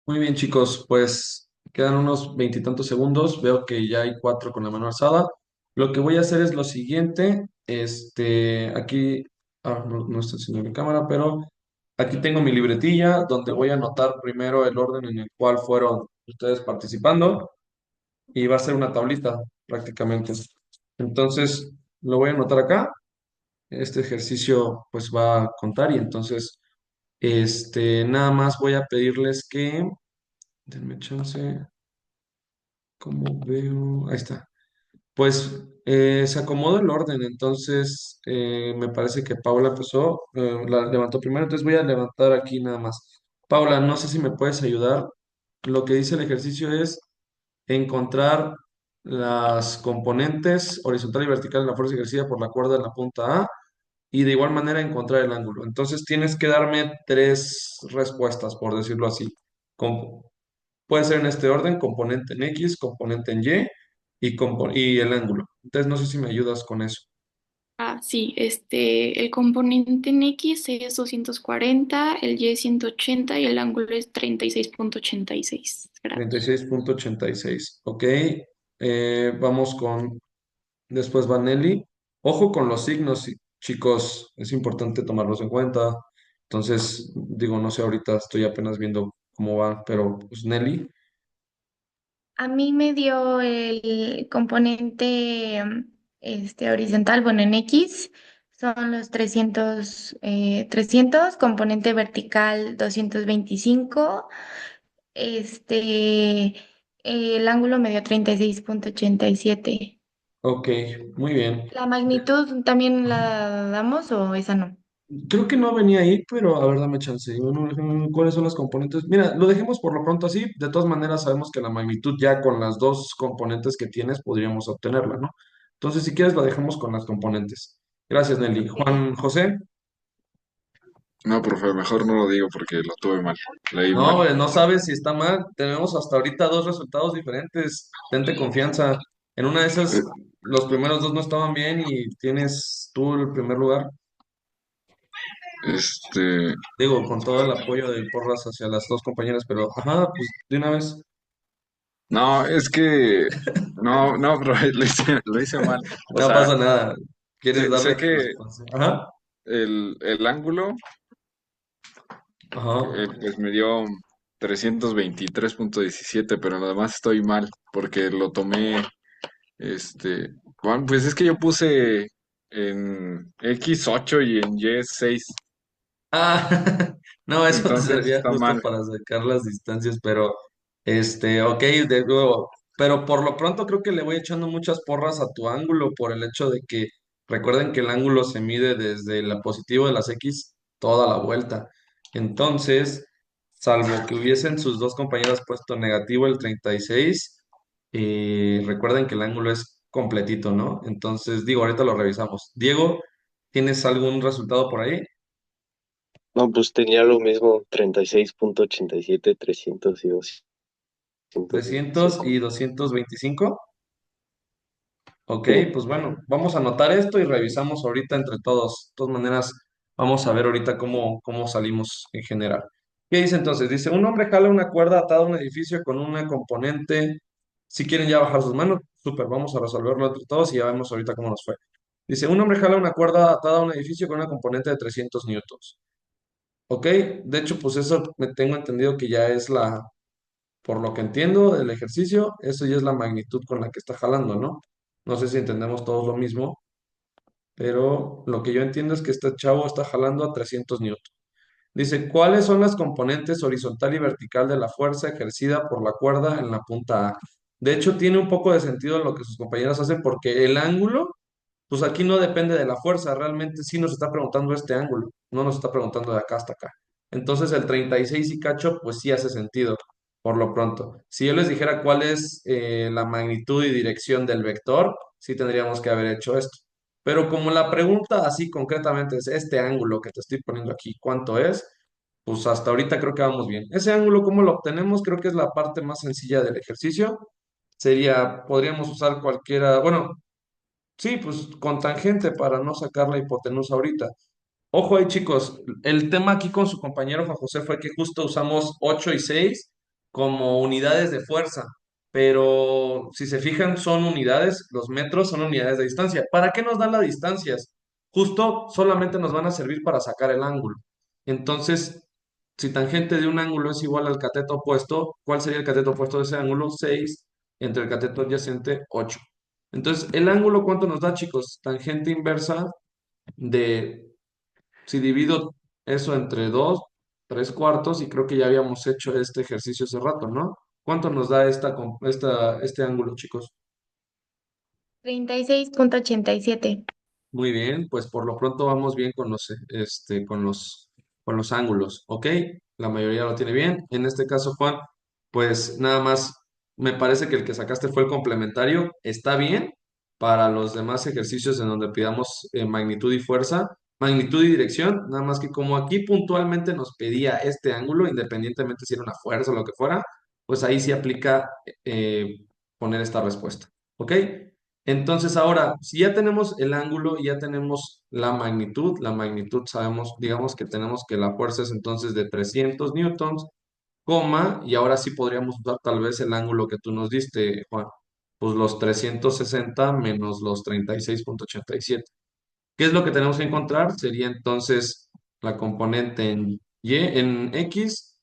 Muy bien, chicos, pues quedan unos veintitantos segundos. Veo que ya hay cuatro con la mano alzada. Lo que voy a hacer es lo siguiente. Aquí, no está enseñando mi cámara, pero aquí tengo mi libretilla donde voy a anotar primero el orden en el cual fueron ustedes participando y va a ser una tablita prácticamente. Entonces, lo voy a anotar acá. Este ejercicio pues va a contar y entonces, nada más voy a pedirles que, denme chance. Como veo, ahí está. Pues se acomodó el orden, entonces me parece que Paula empezó, la levantó primero, entonces voy a levantar aquí nada más. Paula, no sé si me puedes ayudar. Lo que dice el ejercicio es encontrar las componentes horizontal y vertical de la fuerza ejercida por la cuerda en la punta A y de igual manera encontrar el ángulo. Entonces tienes que darme tres respuestas, por decirlo así. Com- Puede ser en este orden, componente en X, componente en y el ángulo. Entonces no sé si me ayudas con eso.
Sí, el componente en X es 240, el Y es 180 y el ángulo es 36,86
treinta y
grados.
seis punto ochenta y seis. Ok. Vamos con, después va Nelly. Ojo con los signos, chicos, es importante tomarlos en cuenta. Entonces, digo, no sé, ahorita estoy apenas viendo cómo va, pero pues Nelly.
A mí me dio el componente horizontal, bueno, en X son los 300, componente vertical 225, el ángulo me dio 36,87.
Ok, muy bien.
¿La magnitud también la damos o esa no?
Creo que no venía ahí, pero a ver, dame chance. ¿Cuáles son las componentes? Mira, lo dejemos por lo pronto así. De todas maneras, sabemos que la magnitud ya con las dos componentes que tienes podríamos obtenerla, ¿no? Entonces, si quieres, la dejamos con las componentes. Gracias, Nelly.
Ok.
Juan José.
No, profe, mejor no lo digo porque lo tuve mal. Leí mal.
No, no sabes si está mal. Tenemos hasta ahorita dos resultados diferentes. Tente confianza. En una de
Eh,
esas, los primeros dos no estaban bien y tienes tú el primer lugar.
Este,
Digo, con todo el apoyo de porras hacia las dos compañeras, pero, ajá, pues de una vez.
no, es que, no, profe, lo hice mal. O
No
sea,
pasa nada. ¿Quieres
sé
darle tu
que
respuesta? Ajá,
el ángulo,
ajá.
pues me dio 323,17, pero lo demás estoy mal porque lo tomé. Juan, pues es que yo puse en X8 y en Y6,
Ah, no, eso te
entonces
servía
está
justo
mal.
para sacar las distancias, pero, ok, de nuevo. Pero por lo pronto creo que le voy echando muchas porras a tu ángulo por el hecho de que recuerden que el ángulo se mide desde la positivo de las X toda la vuelta. Entonces, salvo que hubiesen sus dos compañeras puesto negativo el 36, recuerden que el ángulo es completito, ¿no? Entonces, digo, ahorita lo revisamos. Diego, ¿tienes algún resultado por ahí?
No, pues tenía lo mismo, 36,87, 300 y
300
225.
y 225. Ok,
Sí.
pues bueno, vamos a anotar esto y revisamos ahorita entre todos. De todas maneras, vamos a ver ahorita cómo salimos en general. ¿Qué dice entonces? Dice, un hombre jala una cuerda atada a un edificio con una componente. Si quieren ya bajar sus manos, súper, vamos a resolverlo entre todos y ya vemos ahorita cómo nos fue. Dice, un hombre jala una cuerda atada a un edificio con una componente de 300 newtons. Ok, de hecho, pues eso me tengo entendido que ya es por lo que entiendo del ejercicio, eso ya es la magnitud con la que está jalando, ¿no? No sé si entendemos todos lo mismo, pero lo que yo entiendo es que este chavo está jalando a 300 newton. Dice, ¿cuáles son las componentes horizontal y vertical de la fuerza ejercida por la cuerda en la punta A? De hecho, tiene un poco de sentido lo que sus compañeros hacen porque el ángulo, pues aquí no depende de la fuerza, realmente sí nos está preguntando este ángulo, no nos está preguntando de acá hasta acá. Entonces el 36 y cacho, pues sí hace sentido por lo pronto. Si yo les dijera cuál es la magnitud y dirección del vector, sí tendríamos que haber hecho esto. Pero como la pregunta así concretamente es este ángulo que te estoy poniendo aquí, ¿cuánto es? Pues hasta ahorita creo que vamos bien. Ese ángulo, ¿cómo lo obtenemos? Creo que es la parte más sencilla del ejercicio. Podríamos usar cualquiera, bueno, sí, pues con tangente para no sacar la hipotenusa ahorita. Ojo ahí, chicos, el tema aquí con su compañero Juan José fue que justo usamos 8 y 6 como unidades de fuerza, pero si se fijan son unidades, los metros son unidades de distancia. ¿Para qué nos dan las distancias? Justo solamente nos van a servir para sacar el ángulo. Entonces, si tangente de un ángulo es igual al cateto opuesto, ¿cuál sería el cateto opuesto de ese ángulo? 6 entre el cateto adyacente, 8. Entonces, ¿el ángulo cuánto nos da, chicos? Tangente inversa de, si divido eso entre 2, 3 cuartos, y creo que ya habíamos hecho este ejercicio hace rato, ¿no? ¿Cuánto nos da este ángulo, chicos?
36.87.
Muy bien, pues por lo pronto vamos bien con los ángulos, ¿ok? La mayoría lo tiene bien. En este caso, Juan, pues nada más, me parece que el que sacaste fue el complementario. Está bien para los demás ejercicios en donde pidamos magnitud y fuerza, magnitud y dirección, nada más que como aquí puntualmente nos pedía este ángulo, independientemente si era una fuerza o lo que fuera, pues ahí sí aplica eh, poner esta respuesta, ¿ok? Entonces ahora, si ya tenemos el ángulo y ya tenemos la magnitud sabemos, digamos que tenemos que la fuerza es entonces de 300 newtons, coma, y ahora sí podríamos usar tal vez el ángulo que tú nos diste, Juan, pues los 360 menos los 36.87. ¿Qué es lo que tenemos que encontrar? Sería entonces la componente en X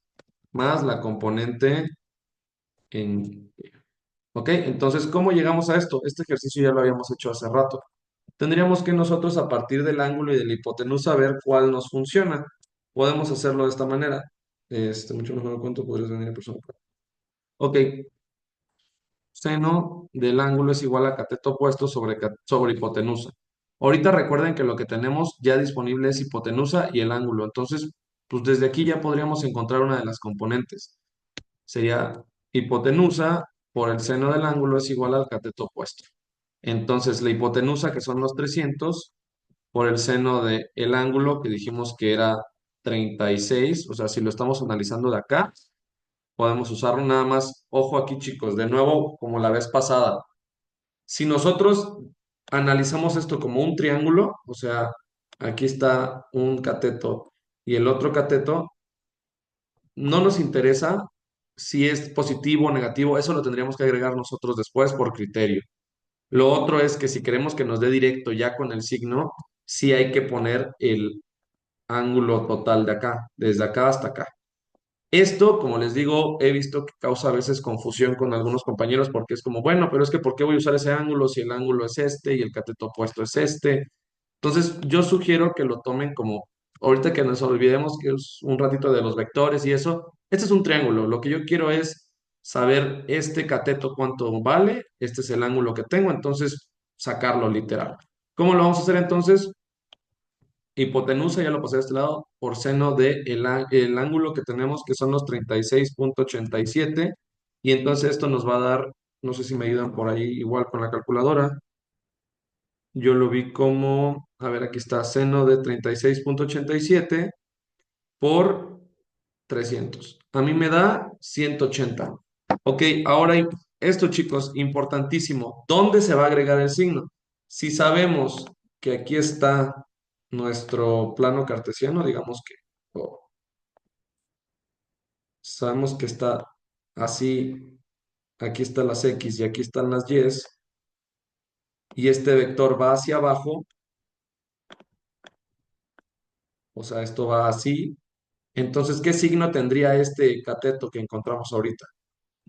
más la componente en ¿Ok? Entonces, ¿cómo llegamos a esto? Este ejercicio ya lo habíamos hecho hace rato. Tendríamos que nosotros a partir del ángulo y de la hipotenusa ver cuál nos funciona. Podemos hacerlo de esta manera. Mucho mejor cuánto podrías venir en persona. Ok, seno del ángulo es igual a cateto opuesto sobre hipotenusa. Ahorita recuerden que lo que tenemos ya disponible es hipotenusa y el ángulo. Entonces, pues desde aquí ya podríamos encontrar una de las componentes. Sería hipotenusa por el seno del ángulo es igual al cateto opuesto. Entonces, la hipotenusa, que son los 300 por el seno del ángulo, que dijimos que era 36, o sea, si lo estamos analizando de acá, podemos usarlo nada más. Ojo aquí, chicos, de nuevo, como la vez pasada. Si nosotros analizamos esto como un triángulo, o sea, aquí está un cateto y el otro cateto, no nos interesa si es positivo o negativo, eso lo tendríamos que agregar nosotros después por criterio. Lo otro es que si queremos que nos dé directo ya con el signo, sí hay que poner el ángulo total de acá, desde acá hasta acá. Esto, como les digo, he visto que causa a veces confusión con algunos compañeros porque es como, bueno, pero es que ¿por qué voy a usar ese ángulo si el ángulo es este y el cateto opuesto es este? Entonces, yo sugiero que lo tomen como, ahorita que nos olvidemos que es un ratito de los vectores y eso, este es un triángulo. Lo que yo quiero es saber este cateto cuánto vale, este es el ángulo que tengo, entonces sacarlo literal. ¿Cómo lo vamos a hacer entonces? Hipotenusa, ya lo pasé de este lado, por seno de el ángulo que tenemos, que son los 36.87, y entonces esto nos va a dar, no sé si me ayudan por ahí igual con la calculadora, yo lo vi como, a ver, aquí está, seno de 36.87 por 300. A mí me da 180. Ok, ahora esto, chicos, importantísimo. ¿Dónde se va a agregar el signo? Si sabemos que aquí está nuestro plano cartesiano, digamos que sabemos que está así, aquí están las X y aquí están las Y, y este vector va hacia abajo, o sea, esto va así. Entonces, ¿qué signo tendría este cateto que encontramos ahorita?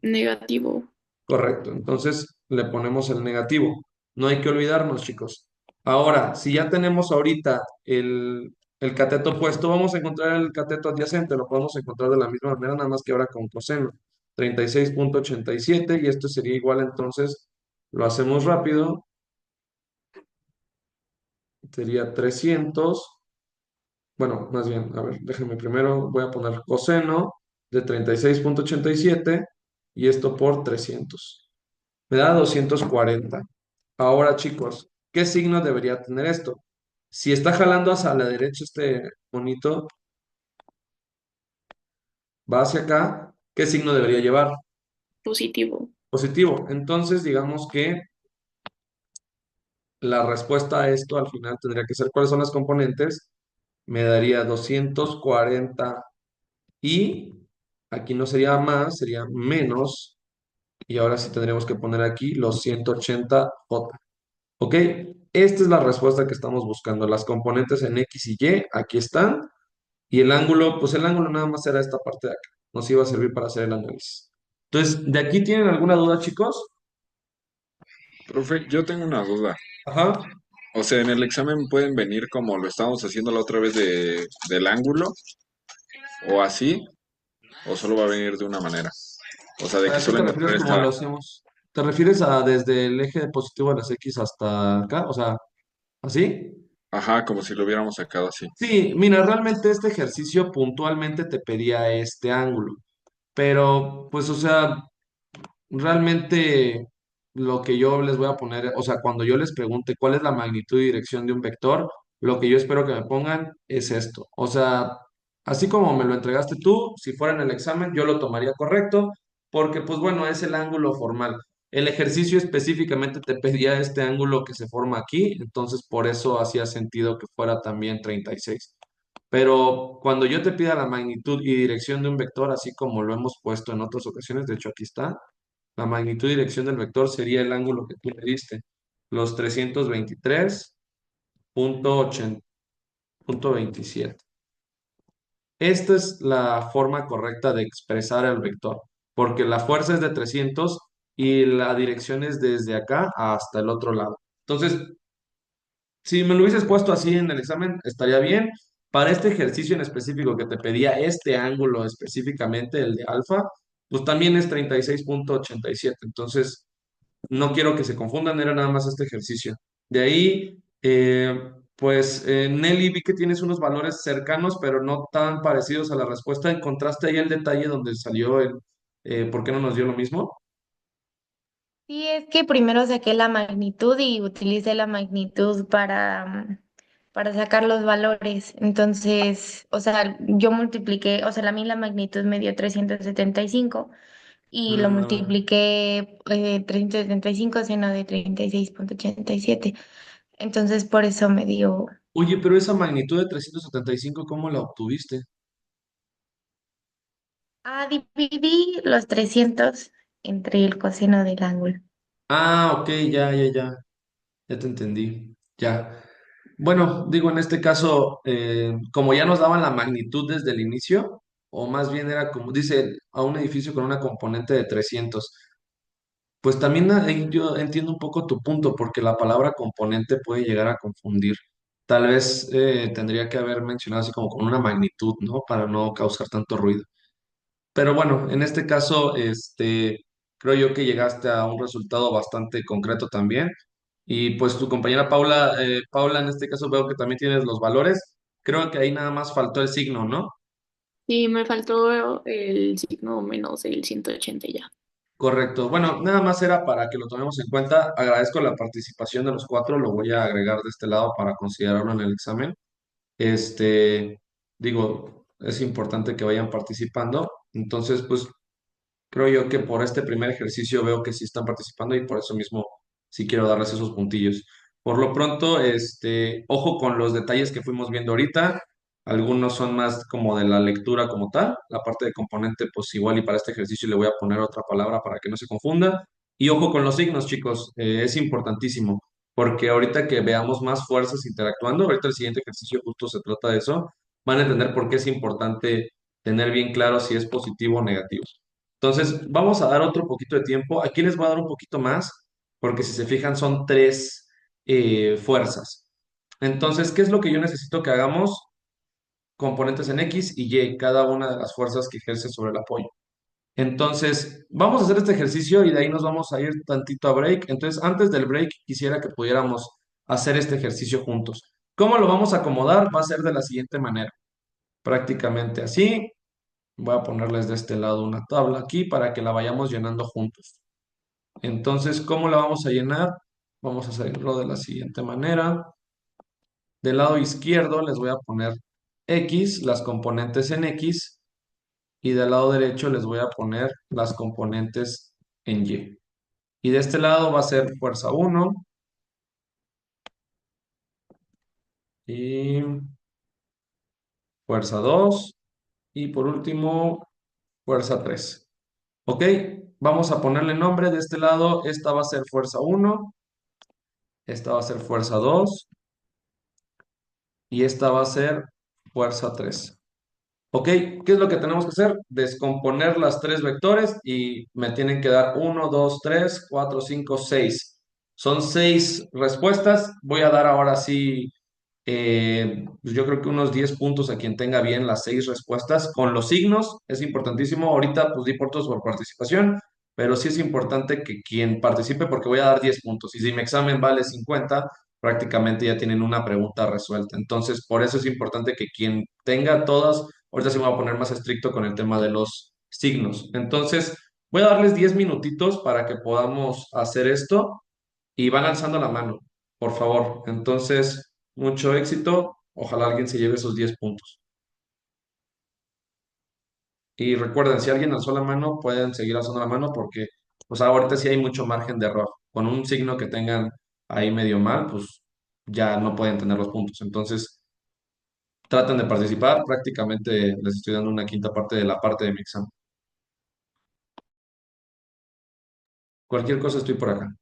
Negativo.
Correcto. Entonces, le ponemos el negativo. No hay que olvidarnos, chicos. Ahora, si ya tenemos ahorita el cateto opuesto, vamos a encontrar el cateto adyacente. Lo podemos encontrar de la misma manera, nada más que ahora con coseno. 36.87 y esto sería igual, entonces, lo hacemos rápido. Sería 300. Bueno, más bien, a ver, déjenme primero, voy a poner coseno de 36.87 y esto por 300. Me da 240. Ahora, chicos, ¿qué signo debería tener esto? Si está jalando hacia la derecha este monito, va hacia acá, ¿qué signo debería llevar?
Positivo.
Positivo. Entonces, digamos que la respuesta a esto al final tendría que ser cuáles son las componentes. Me daría 240 y aquí no sería más, sería menos, y ahora sí tendríamos que poner aquí los 180J. ¿Ok? Esta es la respuesta que estamos buscando. Las componentes en X y Y, aquí están. Y el ángulo, pues el ángulo nada más era esta parte de acá. Nos iba a servir para hacer el análisis. Entonces, ¿de aquí tienen alguna duda, chicos?
Profe, yo tengo una duda.
Ajá.
O sea, en el examen pueden venir como lo estábamos haciendo la otra vez del ángulo, o así, o solo va a venir de una manera. O sea, de que
¿A qué
solo
te refieres
encontrar
como
esta.
lo hacemos? ¿Te refieres a desde el eje positivo de las X hasta acá? O sea, ¿así?
Ajá, como si lo hubiéramos sacado así.
Sí, mira, realmente este ejercicio puntualmente te pedía este ángulo. Pero, pues, o sea, realmente lo que yo les voy a poner, o sea, cuando yo les pregunte cuál es la magnitud y dirección de un vector, lo que yo espero que me pongan es esto. O sea, así como me lo entregaste tú, si fuera en el examen, yo lo tomaría correcto, porque pues bueno, es el ángulo formal. El ejercicio específicamente te pedía este ángulo que se forma aquí, entonces por eso hacía sentido que fuera también 36. Pero cuando yo te pida la magnitud y dirección de un vector, así como lo hemos puesto en otras ocasiones, de hecho aquí está, la magnitud y dirección del vector sería el ángulo que tú le diste, los 323.27. Esta es la forma correcta de expresar el vector, porque la fuerza es de 300 y la dirección es desde acá hasta el otro lado. Entonces, si me lo hubieses puesto así en el examen, estaría bien. Para este ejercicio en específico que te pedía este ángulo específicamente, el de alfa, pues también es 36.87. Entonces, no quiero que se confundan, era nada más este ejercicio. De ahí, pues, Nelly, vi que tienes unos valores cercanos, pero no tan parecidos a la respuesta. ¿Encontraste ahí el detalle donde salió el por qué no nos dio lo mismo?
Sí, es que primero saqué la magnitud y utilicé la magnitud para sacar los valores. Entonces, o sea, yo multipliqué, o sea, a mí la magnitud me dio 375 y lo
Ah,
multipliqué 375 seno de 36.87. Entonces, por eso me dio.
oye, pero esa magnitud de 375, ¿cómo la obtuviste?
Ah, dividí los 300 entre el coseno del ángulo.
Ah, ok, ya te entendí. Ya. Bueno, digo, en este caso, como ya nos daban la magnitud desde el inicio, o más bien era como, dice, a un edificio con una componente de 300. Pues también ahí yo entiendo un poco tu punto, porque la palabra componente puede llegar a confundir. Tal vez tendría que haber mencionado así como con una magnitud, ¿no? Para no causar tanto ruido. Pero bueno, en este caso, creo yo que llegaste a un resultado bastante concreto también. Y pues tu compañera Paula, Paula, en este caso veo que también tienes los valores. Creo que ahí nada más faltó el signo, ¿no?
Sí, me faltó el signo menos el 180 ya.
Correcto. Bueno, nada más era para que lo tomemos en cuenta. Agradezco la participación de los cuatro. Lo voy a agregar de este lado para considerarlo en el examen. Digo, es importante que vayan participando. Entonces, pues creo yo que por este primer ejercicio veo que sí están participando y por eso mismo sí quiero darles esos puntillos. Por lo pronto, ojo con los detalles que fuimos viendo ahorita. Algunos son más como de la lectura como tal. La parte de componente, pues igual y para este ejercicio le voy a poner otra palabra para que no se confunda. Y ojo con los signos, chicos. Es importantísimo porque ahorita que veamos más fuerzas interactuando, ahorita el siguiente ejercicio justo se trata de eso, van a entender por qué es importante tener bien claro si es positivo o negativo. Entonces, vamos a dar otro poquito de tiempo. Aquí les voy a dar un poquito más, porque si se fijan son tres fuerzas. Entonces, ¿qué es lo que yo necesito que hagamos? Componentes en X y Y, cada una de las fuerzas que ejerce sobre el apoyo. Entonces, vamos a hacer este ejercicio y de ahí nos vamos a ir tantito a break. Entonces, antes del break, quisiera que pudiéramos hacer este ejercicio juntos. ¿Cómo lo vamos a acomodar? Va a ser de la siguiente manera. Prácticamente así. Voy a ponerles de este lado una tabla aquí para que la vayamos llenando juntos. Entonces, ¿cómo la vamos a llenar? Vamos a hacerlo de la siguiente manera. Del lado izquierdo les voy a poner X, las componentes en X, y del lado derecho les voy a poner las componentes en Y. Y de este lado va a ser fuerza uno y fuerza 2 y por último fuerza 3. Ok, vamos a ponerle nombre de este lado. Esta va a ser fuerza 1, esta va a ser fuerza 2 y esta va a ser fuerza 3. Ok, ¿qué es lo que tenemos que hacer? Descomponer las tres vectores y me tienen que dar 1, 2, 3, 4, 5, 6. Son 6 respuestas. Voy a dar ahora sí, pues yo creo que unos 10 puntos a quien tenga bien las 6 respuestas. Con los signos es importantísimo. Ahorita pues di por todos por participación, pero sí es importante que quien participe porque voy a dar 10 puntos. Y si mi examen vale 50, prácticamente ya tienen una pregunta resuelta. Entonces, por eso es importante que quien tenga todas, ahorita sí me voy a poner más estricto con el tema de los signos. Entonces, voy a darles 10 minutitos para que podamos hacer esto y van alzando la mano, por favor. Entonces, mucho éxito. Ojalá alguien se lleve esos 10 puntos. Y recuerden, si alguien alzó la mano, pueden seguir alzando la mano porque pues ahorita sí hay mucho margen de error. Con un signo que tengan ahí medio mal, pues ya no pueden tener los puntos. Entonces, traten de participar. Prácticamente les estoy dando una quinta parte de la parte de mi examen. Cualquier cosa estoy por acá.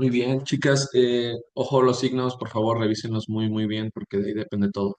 Muy bien, chicas, ojo los signos, por favor, revísenlos muy, muy bien, porque de ahí depende todo.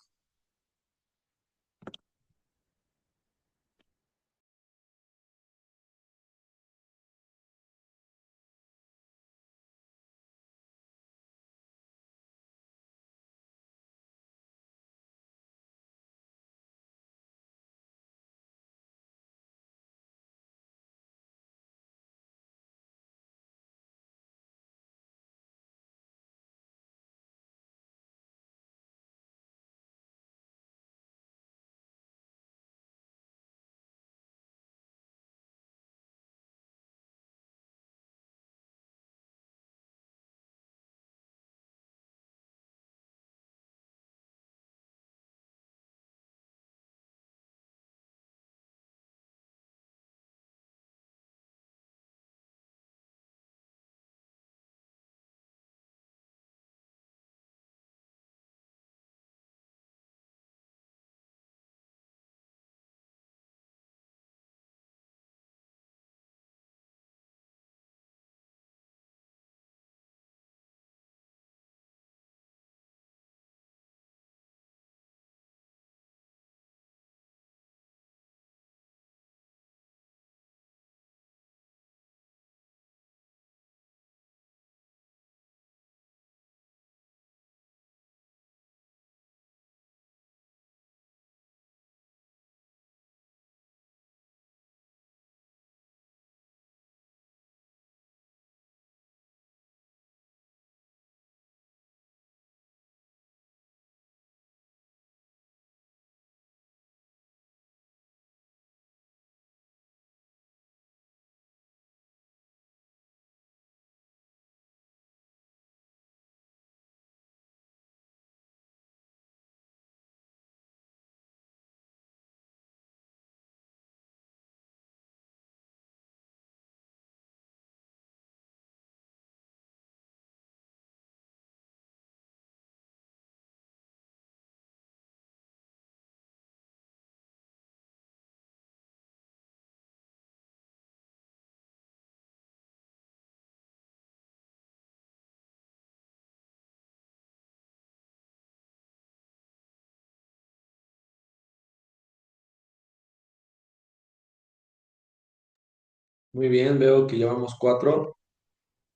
Muy bien, veo que llevamos 4.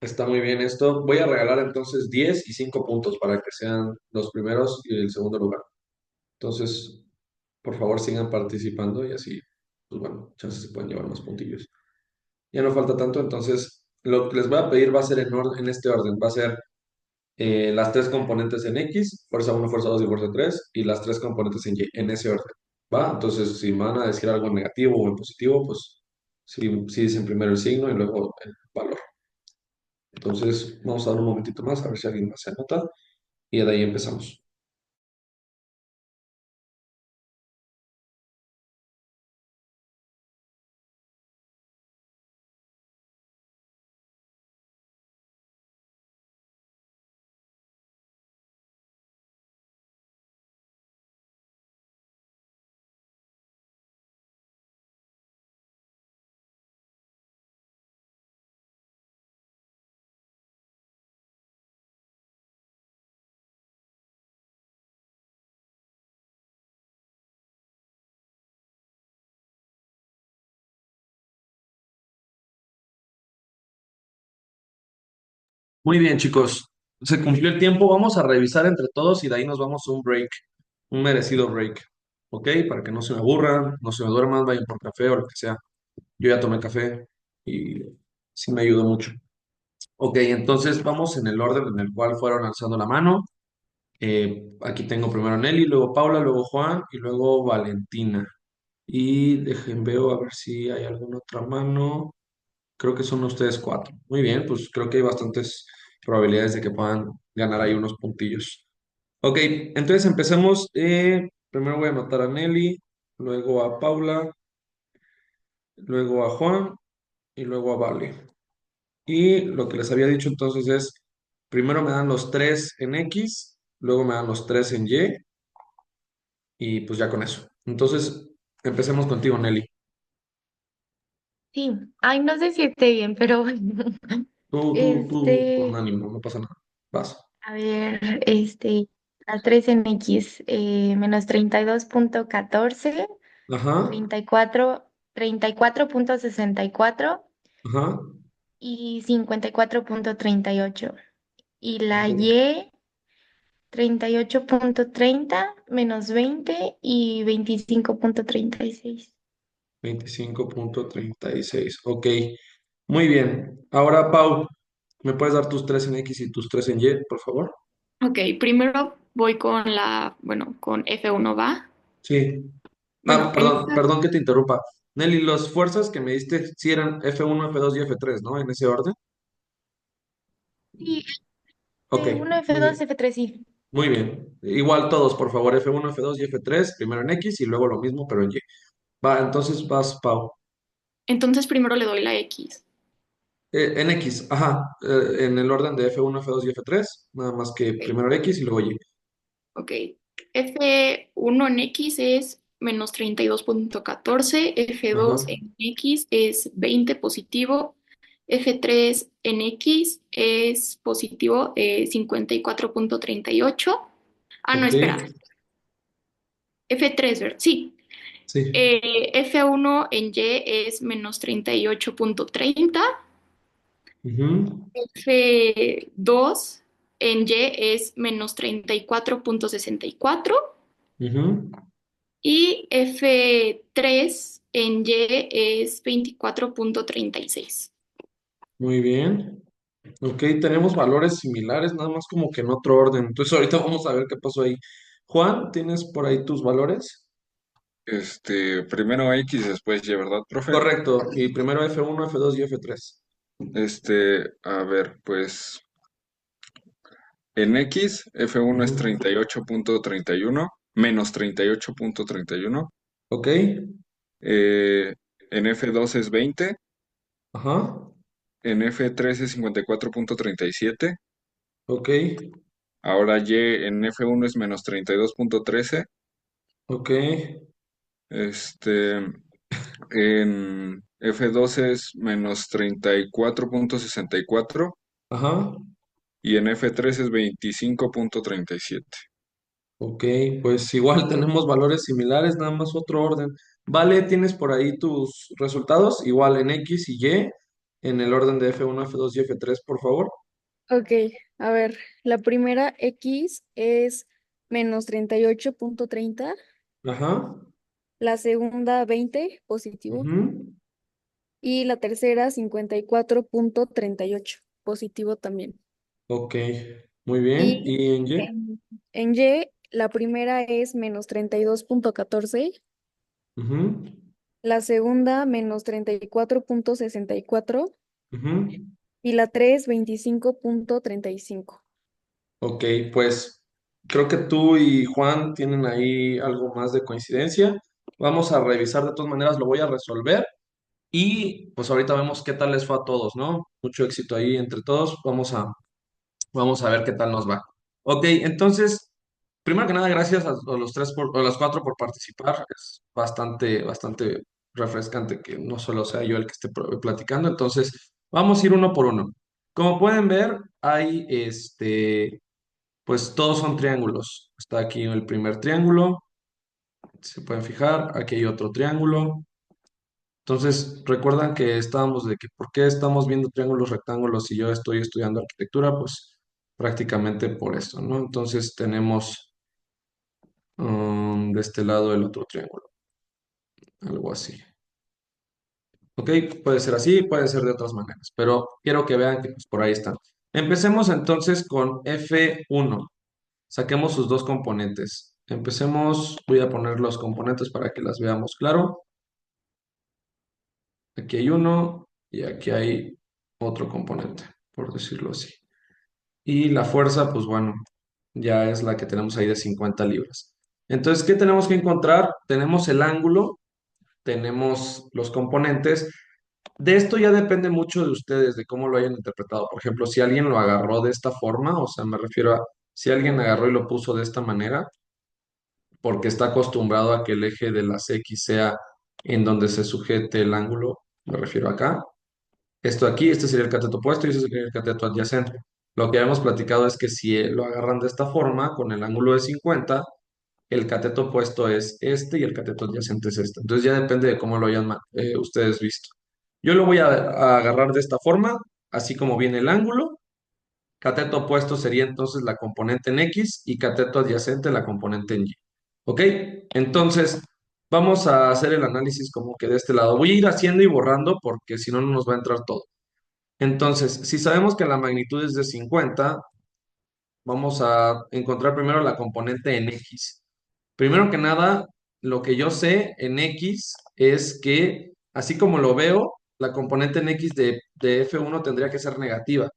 Está muy bien esto. Voy a regalar entonces 10 y 5 puntos para que sean los primeros y el segundo lugar. Entonces, por favor, sigan participando y así, pues bueno, chances se pueden llevar más puntillos. Ya no falta tanto, entonces lo que les voy a pedir va a ser en este orden. Va a ser las tres componentes en X, fuerza uno, fuerza 2 y fuerza 3 y las tres componentes en Y, en ese orden. ¿Va? Entonces, si me van a decir algo negativo o en positivo, pues sí dicen primero el signo y luego el valor. Entonces, vamos a dar un momentito más a ver si alguien más se anota y de ahí empezamos. Muy bien, chicos. Se cumplió el tiempo. Vamos a revisar entre todos y de ahí nos vamos a un break, un merecido break. ¿Ok? Para que no se me aburran, no se me duerman, vayan por café o lo que sea. Yo ya tomé café y sí me ayudó mucho. Ok, entonces vamos en el orden en el cual fueron alzando la mano. Aquí tengo primero a Nelly, luego Paula, luego Juan y luego Valentina. Y dejen, veo a ver si hay alguna otra mano. Creo que son ustedes 4. Muy bien, pues creo que hay bastantes probabilidades de que puedan ganar ahí unos puntillos. Ok, entonces empecemos. Primero voy a anotar a Nelly, luego a Paula, luego a Juan y luego a Vale. Y lo que les había dicho entonces es, primero me dan los 3 en X, luego me dan los 3 en Y y pues ya con eso. Entonces, empecemos contigo, Nelly.
Sí, ay, no sé si esté bien, pero bueno.
Tú, con
Este,
ánimo, no pasa nada. Vas.
a ver, la 3 en X, menos 32.14,
Ajá,
34.64
ajá.
y 54.38. Y la
Ok.
Y, 38.30 menos 20 y 25.36.
25.36. Ok, muy bien. Ahora, Pau, ¿me puedes dar tus 3 en X y tus 3 en Y, por favor?
Ok, primero voy con bueno, con F1 va.
Sí.
Bueno, en esta,
Perdón que te interrumpa. Nelly, las fuerzas que me diste sí eran F1, F2 y F3, ¿no? En ese orden.
Sí,
Ok,
F1,
muy
F2,
bien.
F3, sí.
Muy bien. Igual todos, por favor, F1, F2 y F3, primero en X y luego lo mismo, pero en Y. Va, entonces vas, Pau.
entonces primero le doy la X.
En X, ajá, en el orden de F1, F2 y F3, nada más que
Ok,
primero X y luego Y.
ok. F1 en X es menos 32.14,
Ajá,
F2 en X es 20 positivo, F3 en X es positivo 54.38. Ah, no,
ok,
espera. F3, ¿verdad? Sí.
sí.
F1 en Y es menos 38.30.
Ujú,
F2 en Y es menos 34.64.
ujú,
Y F3 en Y es 24.36.
muy bien. Ok, tenemos valores similares, nada más como que en otro orden. Entonces ahorita vamos a ver qué pasó ahí. Juan, ¿tienes por ahí tus valores?
Primero X, después Y, ¿verdad, profe?
Correcto. Y primero F1, F2 y F3.
A ver, pues en X, F1 es
Ujú,
38.31, menos 38.31.
ok,
Eh, en F2 es 20,
ajá,
en F3 es 54.37.
ok,
Ahora Y en F1 es menos 32.13.
ok,
Este, en F2 es menos 34.64
ajá.
y en F3 es 25.37.
Ok, pues igual tenemos valores similares, nada más otro orden. Vale, tienes por ahí tus resultados, igual en X y Y, en el orden de F1, F2 y F3, por favor.
Ok, a ver, la primera X es menos 38.30,
Ajá,
la segunda 20 positivo
ujú,
y la tercera 54.38 positivo también.
ok, muy bien.
Y
¿Y en Y?
en Y, la primera es menos 32.14,
Ujú,
la segunda menos 34.64
ujú.
y la 3 25.35.
Ok, pues creo que tú y Juan tienen ahí algo más de coincidencia. Vamos a revisar de todas maneras, lo voy a resolver. Y pues ahorita vemos qué tal les fue a todos, ¿no? Mucho éxito ahí entre todos. Vamos a ver qué tal nos va. Ok, entonces, primero que nada, gracias a los tres a los cuatro por participar. Es bastante refrescante que no solo sea yo el que esté platicando. Entonces, vamos a ir uno por uno. Como pueden ver, hay pues todos son triángulos. Está aquí el primer triángulo. Se pueden fijar, aquí hay otro triángulo. Entonces, recuerdan que estábamos de que por qué estamos viendo triángulos, rectángulos si yo estoy estudiando arquitectura, pues prácticamente por eso, ¿no? Entonces tenemos de este lado el otro triángulo, algo así. ¿Ok? Puede ser así, puede ser de otras maneras, pero quiero que vean que pues, por ahí están. Empecemos entonces con F1. Saquemos sus dos componentes. Empecemos, voy a poner los componentes para que las veamos claro. Aquí hay uno y aquí hay otro componente, por decirlo así. Y la fuerza, pues bueno, ya es la que tenemos ahí de 50 libras. Entonces, ¿qué tenemos que encontrar? Tenemos el ángulo, tenemos los componentes. De esto ya depende mucho de ustedes, de cómo lo hayan interpretado. Por ejemplo, si alguien lo agarró de esta forma, o sea, me refiero a si alguien agarró y lo puso de esta manera, porque está acostumbrado a que el eje de las X sea en donde se sujete el ángulo, me refiero acá. Esto aquí, este sería el cateto opuesto y ese sería el cateto adyacente. Lo que habíamos platicado es que si lo agarran de esta forma, con el ángulo de 50, el cateto opuesto es este y el cateto adyacente es este. Entonces ya depende de cómo lo hayan ustedes visto. Yo lo voy a agarrar de esta forma, así como viene el ángulo. Cateto opuesto sería entonces la componente en X y cateto adyacente la componente en Y. ¿Ok? Entonces, vamos a hacer el análisis como que de este lado. Voy a ir haciendo y borrando porque si no, no nos va a entrar todo. Entonces, si sabemos que la magnitud es de 50, vamos a encontrar primero la componente en X. Primero que nada, lo que yo sé en X es que, así como lo veo, la componente en X de F1 tendría que ser negativa,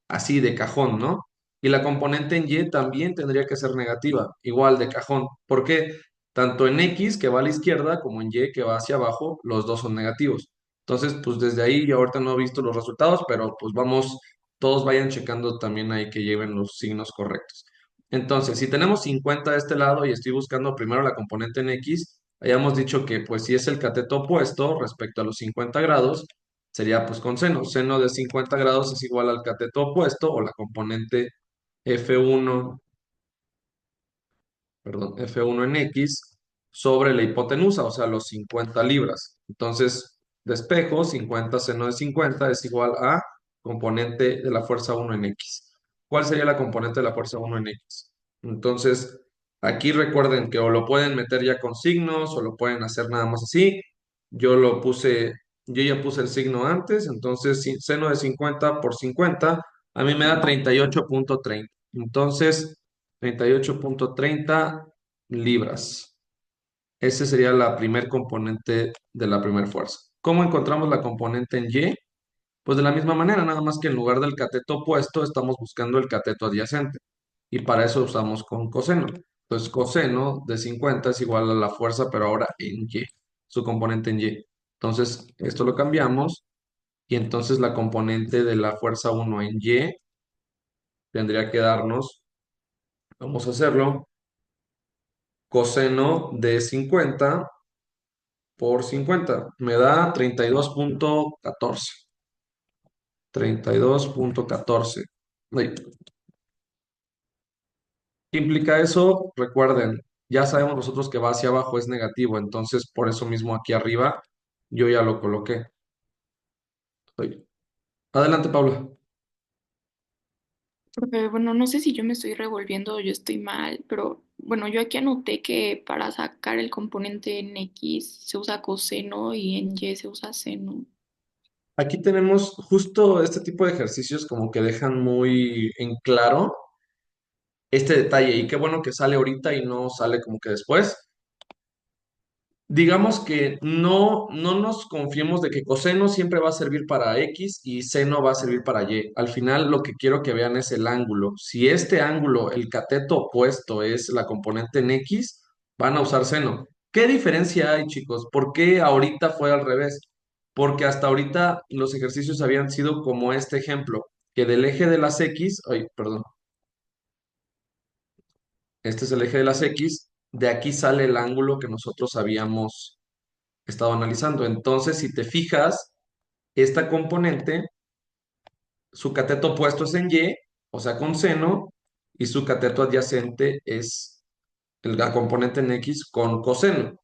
así de cajón, ¿no? Y la componente en Y también tendría que ser negativa, igual de cajón. ¿Por qué? Tanto en X, que va a la izquierda, como en Y, que va hacia abajo, los dos son negativos. Entonces, pues desde ahí yo ahorita no he visto los resultados, pero pues vamos, todos vayan checando también ahí que lleven los signos correctos. Entonces, si tenemos 50 de este lado y estoy buscando primero la componente en X, hayamos dicho que pues si es el cateto opuesto respecto a los 50 grados, sería pues con seno. Seno de 50 grados es igual al cateto opuesto o la componente F1, perdón, F1 en X sobre la hipotenusa, o sea, los 50 libras. Entonces, despejo, 50 seno de 50 es igual a componente de la fuerza 1 en X. ¿Cuál sería la componente de la fuerza 1 en X? Entonces, aquí recuerden que o lo pueden meter ya con signos o lo pueden hacer nada más así. Yo lo puse, yo ya puse el signo antes, entonces seno de 50 por 50 a mí me da 38,30. Entonces, 38,30 libras. Ese sería la primer componente de la primera fuerza. ¿Cómo encontramos la componente en Y? Pues de la misma manera, nada más que en lugar del cateto opuesto estamos buscando el cateto adyacente. Y para eso usamos con coseno. Entonces, coseno de 50 es igual a la fuerza, pero ahora en Y, su componente en Y. Entonces, esto lo cambiamos y entonces la componente de la fuerza 1 en Y tendría que darnos, vamos a hacerlo, coseno de 50 por 50. Me da 32,14. 32,14. Ay, ¿qué implica eso? Recuerden, ya sabemos nosotros que va hacia abajo es negativo, entonces por eso mismo aquí arriba yo ya lo coloqué. Ay, adelante, Paula.
Bueno, no sé si yo me estoy revolviendo o yo estoy mal, pero bueno, yo aquí anoté que para sacar el componente en X se usa coseno y en Y se usa seno.
Aquí tenemos justo este tipo de ejercicios como que dejan muy en claro este detalle y qué bueno que sale ahorita y no sale como que después. Digamos que no nos confiemos de que coseno siempre va a servir para X y seno va a servir para Y. Al final lo que quiero que vean es el ángulo. Si este ángulo, el cateto opuesto es la componente en X, van a usar seno. ¿Qué diferencia hay, chicos? ¿Por qué ahorita fue al revés? Porque hasta ahorita los ejercicios habían sido como este ejemplo, que del eje de las X, ay, perdón, este es el eje de las X, de aquí sale el ángulo que nosotros habíamos estado analizando. Entonces, si te fijas, esta componente, su cateto opuesto es en Y, o sea, con seno, y su cateto adyacente es la componente en X con coseno.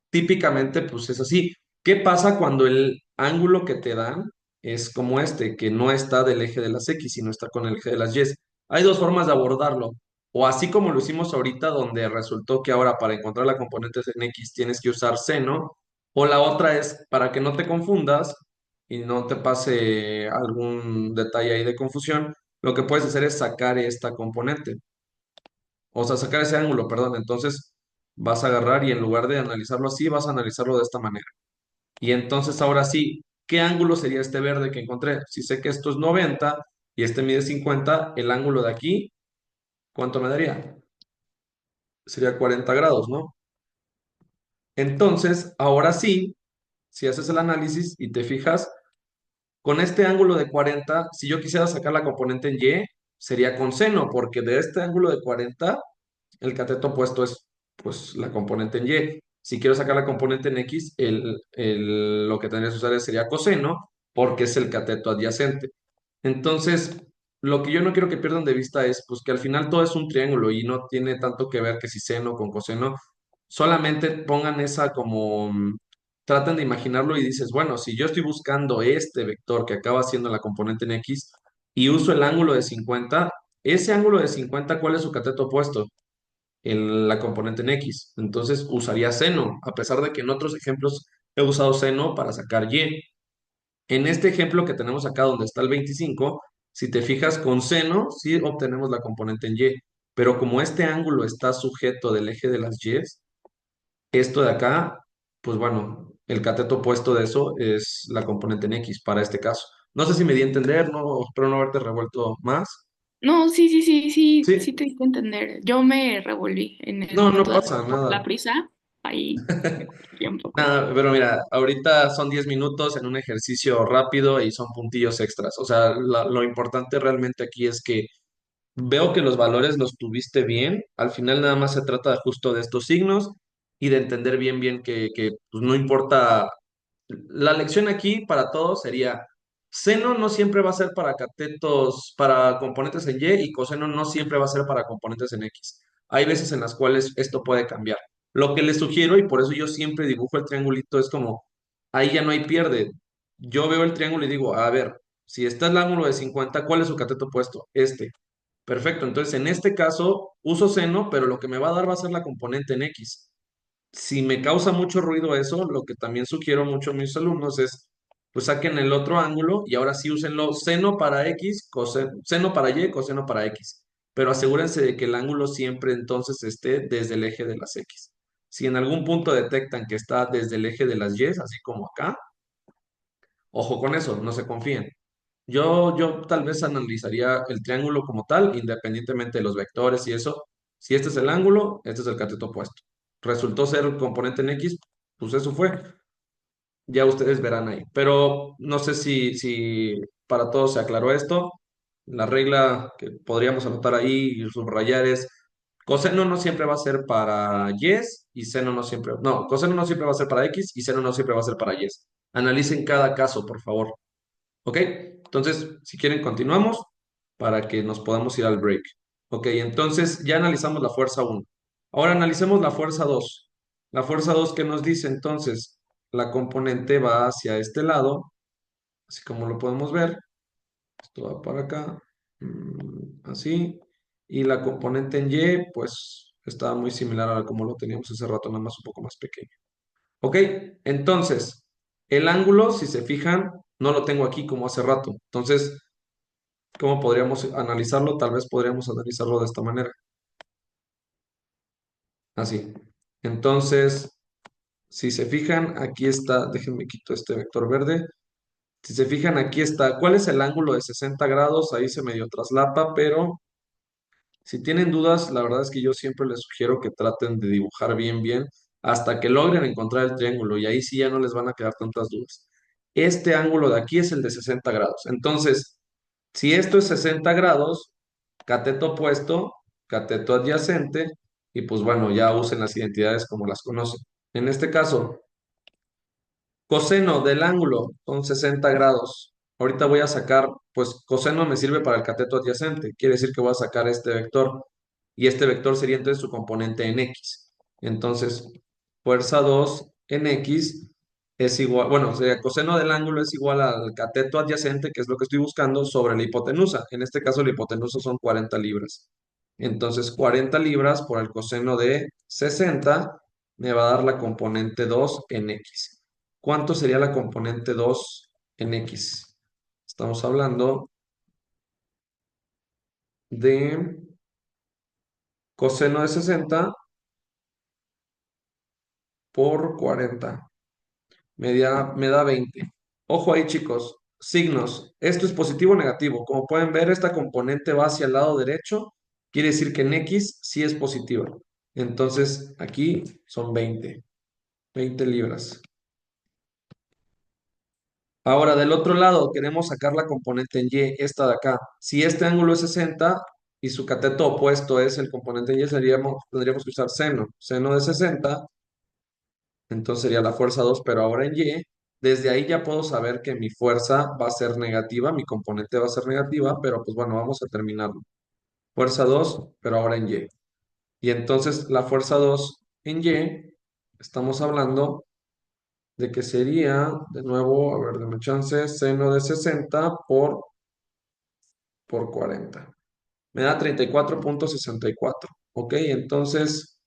Típicamente, pues es así. ¿Qué pasa cuando el ángulo que te dan es como este, que no está del eje de las X, sino está con el eje de las Y? Hay dos formas de abordarlo. O así como lo hicimos ahorita, donde resultó que ahora para encontrar la componente en X tienes que usar seno. O la otra es para que no te confundas y no te pase algún detalle ahí de confusión, lo que puedes hacer es sacar esta componente. O sea, sacar ese ángulo, perdón. Entonces vas a agarrar y en lugar de analizarlo así, vas a analizarlo de esta manera. Y entonces ahora sí, ¿qué ángulo sería este verde que encontré? Si sé que esto es 90 y este mide 50, el ángulo de aquí, ¿cuánto me daría? Sería 40 grados, ¿no? Entonces, ahora sí, si haces el análisis y te fijas, con este ángulo de 40, si yo quisiera sacar la componente en Y, sería con seno, porque de este ángulo de 40 el cateto opuesto es pues la componente en Y. Si quiero sacar la componente en X, lo que tendría que usar sería coseno, porque es el cateto adyacente. Entonces, lo que yo no quiero que pierdan de vista es pues que al final todo es un triángulo y no tiene tanto que ver que si seno con coseno, solamente pongan esa como, traten de imaginarlo y dices, bueno, si yo estoy buscando este vector que acaba siendo la componente en X y uso el ángulo de 50, ese ángulo de 50, ¿cuál es su cateto opuesto? En la componente en X. Entonces usaría seno, a pesar de que en otros ejemplos he usado seno para sacar Y. En este ejemplo que tenemos acá donde está el 25, si te fijas con seno, sí obtenemos la componente en Y, pero como este ángulo está sujeto del eje de las Y, esto de acá, pues bueno, el cateto opuesto de eso es la componente en X para este caso. No sé si me di a entender, no, espero no haberte revuelto más.
No, sí, sí, sí, sí, sí
Sí,
te hice entender. Yo me revolví en el
no, no
momento de
pasa
hacer por la
nada.
prisa, ahí me confundí un poco.
Nada, pero mira, ahorita son 10 minutos en un ejercicio rápido y son puntillos extras. O sea, lo importante realmente aquí es que veo que los valores los tuviste bien. Al final nada más se trata justo de estos signos y de entender bien que pues, no importa. La lección aquí para todos sería, seno no siempre va a ser para catetos, para componentes en Y y coseno no siempre va a ser para componentes en X. Hay veces en las cuales esto puede cambiar. Lo que les sugiero, y por eso yo siempre dibujo el triangulito, es como, ahí ya no hay pierde. Yo veo el triángulo y digo, a ver, si está el ángulo de 50, ¿cuál es su cateto opuesto? Este. Perfecto, entonces en este caso uso seno, pero lo que me va a dar va a ser la componente en X. Si me causa mucho ruido eso, lo que también sugiero mucho a mis alumnos es, pues saquen el otro ángulo y ahora sí úsenlo seno para X, seno para Y, coseno para X. Pero asegúrense de que el ángulo siempre entonces esté desde el eje de las X. Si en algún punto detectan que está desde el eje de las Y, así como acá, ojo con eso, no se confíen. Yo tal vez analizaría el triángulo como tal, independientemente de los vectores y eso. Si este es el ángulo, este es el cateto opuesto. Resultó ser el componente en X, pues eso fue. Ya ustedes verán ahí. Pero no sé si para todos se aclaró esto. La regla que podríamos anotar ahí y subrayar es coseno no siempre va a ser para Y y seno no siempre. No, coseno no siempre va a ser para X y seno no siempre va a ser para Y. Analicen cada caso, por favor. ¿Ok? Entonces, si quieren, continuamos para que nos podamos ir al break. Ok, entonces ya analizamos la fuerza uno. Ahora analicemos la fuerza 2. La fuerza 2, ¿qué nos dice? Entonces, la componente va hacia este lado, así como lo podemos ver. Esto va para acá, así. Y la componente en Y, pues está muy similar a como lo teníamos hace rato, nada más un poco más pequeño. Ok, entonces, el ángulo, si se fijan, no lo tengo aquí como hace rato. Entonces, ¿cómo podríamos analizarlo? Tal vez podríamos analizarlo de esta manera. Así. Entonces, si se fijan, aquí está, déjenme quito este vector verde. Si se fijan, aquí está. ¿Cuál es el ángulo de 60 grados? Ahí se medio traslapa, pero si tienen dudas, la verdad es que yo siempre les sugiero que traten de dibujar bien hasta que logren encontrar el triángulo y ahí sí ya no les van a quedar tantas dudas. Este ángulo de aquí es el de 60 grados. Entonces, si esto es 60 grados, cateto opuesto, cateto adyacente, y pues bueno, ya usen las identidades como las conocen. En este caso, coseno del ángulo son 60 grados. Ahorita voy a sacar, pues coseno me sirve para el cateto adyacente. Quiere decir que voy a sacar este vector. Y este vector sería entonces su componente en X. Entonces, fuerza 2 en X es igual, bueno, sería coseno del ángulo es igual al cateto adyacente, que es lo que estoy buscando, sobre la hipotenusa. En este caso, la hipotenusa son 40 libras. Entonces, 40 libras por el coseno de 60 me va a dar la componente 2 en X. ¿Cuánto sería la componente 2 en X? Estamos hablando de coseno de 60 por 40. Me da 20. Ojo ahí, chicos. Signos. Esto es positivo o negativo. Como pueden ver, esta componente va hacia el lado derecho. Quiere decir que en X sí es positiva. Entonces, aquí son 20. 20 libras. Ahora, del otro lado, queremos sacar la componente en Y, esta de acá. Si este ángulo es 60 y su cateto opuesto es el componente en Y, tendríamos que usar seno. Seno de 60, entonces sería la fuerza 2, pero ahora en Y. Desde ahí ya puedo saber que mi fuerza va a ser negativa, mi componente va a ser negativa, pero pues bueno, vamos a terminarlo. Fuerza 2, pero ahora en Y. Y entonces la fuerza 2 en Y, estamos hablando de que sería, de nuevo, a ver, dame chance, seno de 60 por 40. Me da 34,64. ¿Ok? Entonces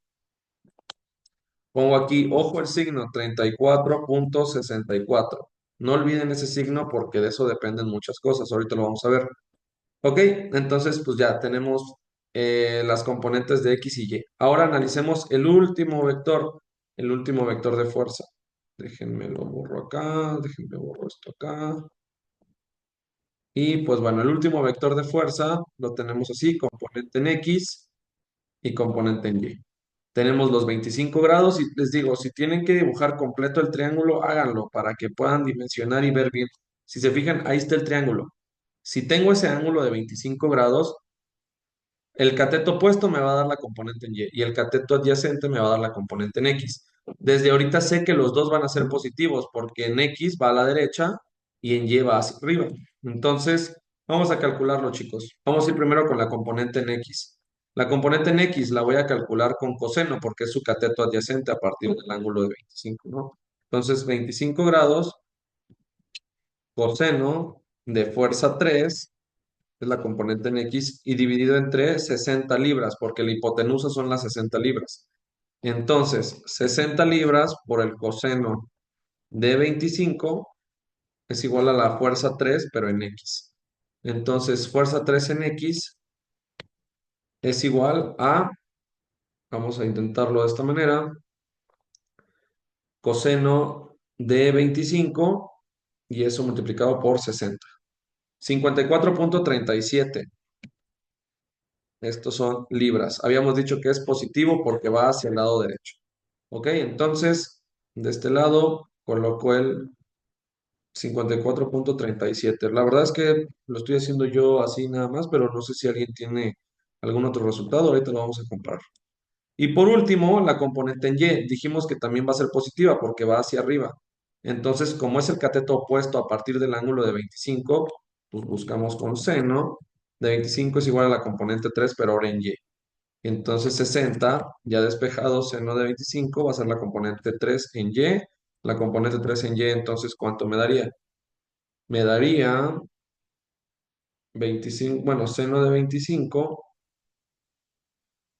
pongo aquí, ojo el signo, 34,64. No olviden ese signo porque de eso dependen muchas cosas. Ahorita lo vamos a ver. Ok, entonces pues ya tenemos las componentes de X y Y. Ahora analicemos el último vector de fuerza. Déjenme lo borro acá, déjenme borro esto acá. Y pues bueno, el último vector de fuerza lo tenemos así, componente en X y componente en Y. Tenemos los 25 grados y les digo, si tienen que dibujar completo el triángulo, háganlo para que puedan dimensionar y ver bien. Si se fijan, ahí está el triángulo. Si tengo ese ángulo de 25 grados, el cateto opuesto me va a dar la componente en Y y el cateto adyacente me va a dar la componente en X. Desde ahorita sé que los dos van a ser positivos porque en X va a la derecha y en Y va hacia arriba. Entonces, vamos a calcularlo, chicos. Vamos a ir primero con la componente en X. La componente en X la voy a calcular con coseno porque es su cateto adyacente a partir del ángulo de 25, ¿no? Entonces, 25 grados coseno de fuerza 3 es la componente en X, y dividido entre 60 libras, porque la hipotenusa son las 60 libras. Entonces, 60 libras por el coseno de 25 es igual a la fuerza 3, pero en X. Entonces, fuerza 3 en X es igual a, vamos a intentarlo de esta manera, coseno de 25 y eso multiplicado por 60. 54,37. Estos son libras. Habíamos dicho que es positivo porque va hacia el lado derecho. Ok, entonces de este lado coloco el 54,37. La verdad es que lo estoy haciendo yo así nada más, pero no sé si alguien tiene algún otro resultado. Ahorita lo vamos a comparar. Y por último, la componente en Y. Dijimos que también va a ser positiva porque va hacia arriba. Entonces, como es el cateto opuesto a partir del ángulo de 25, pues buscamos con seno de 25 es igual a la componente 3, pero ahora en Y. Entonces 60, ya despejado, seno de 25 va a ser la componente 3 en Y. La componente 3 en Y, entonces, ¿cuánto me daría? Me daría 25, bueno, seno de 25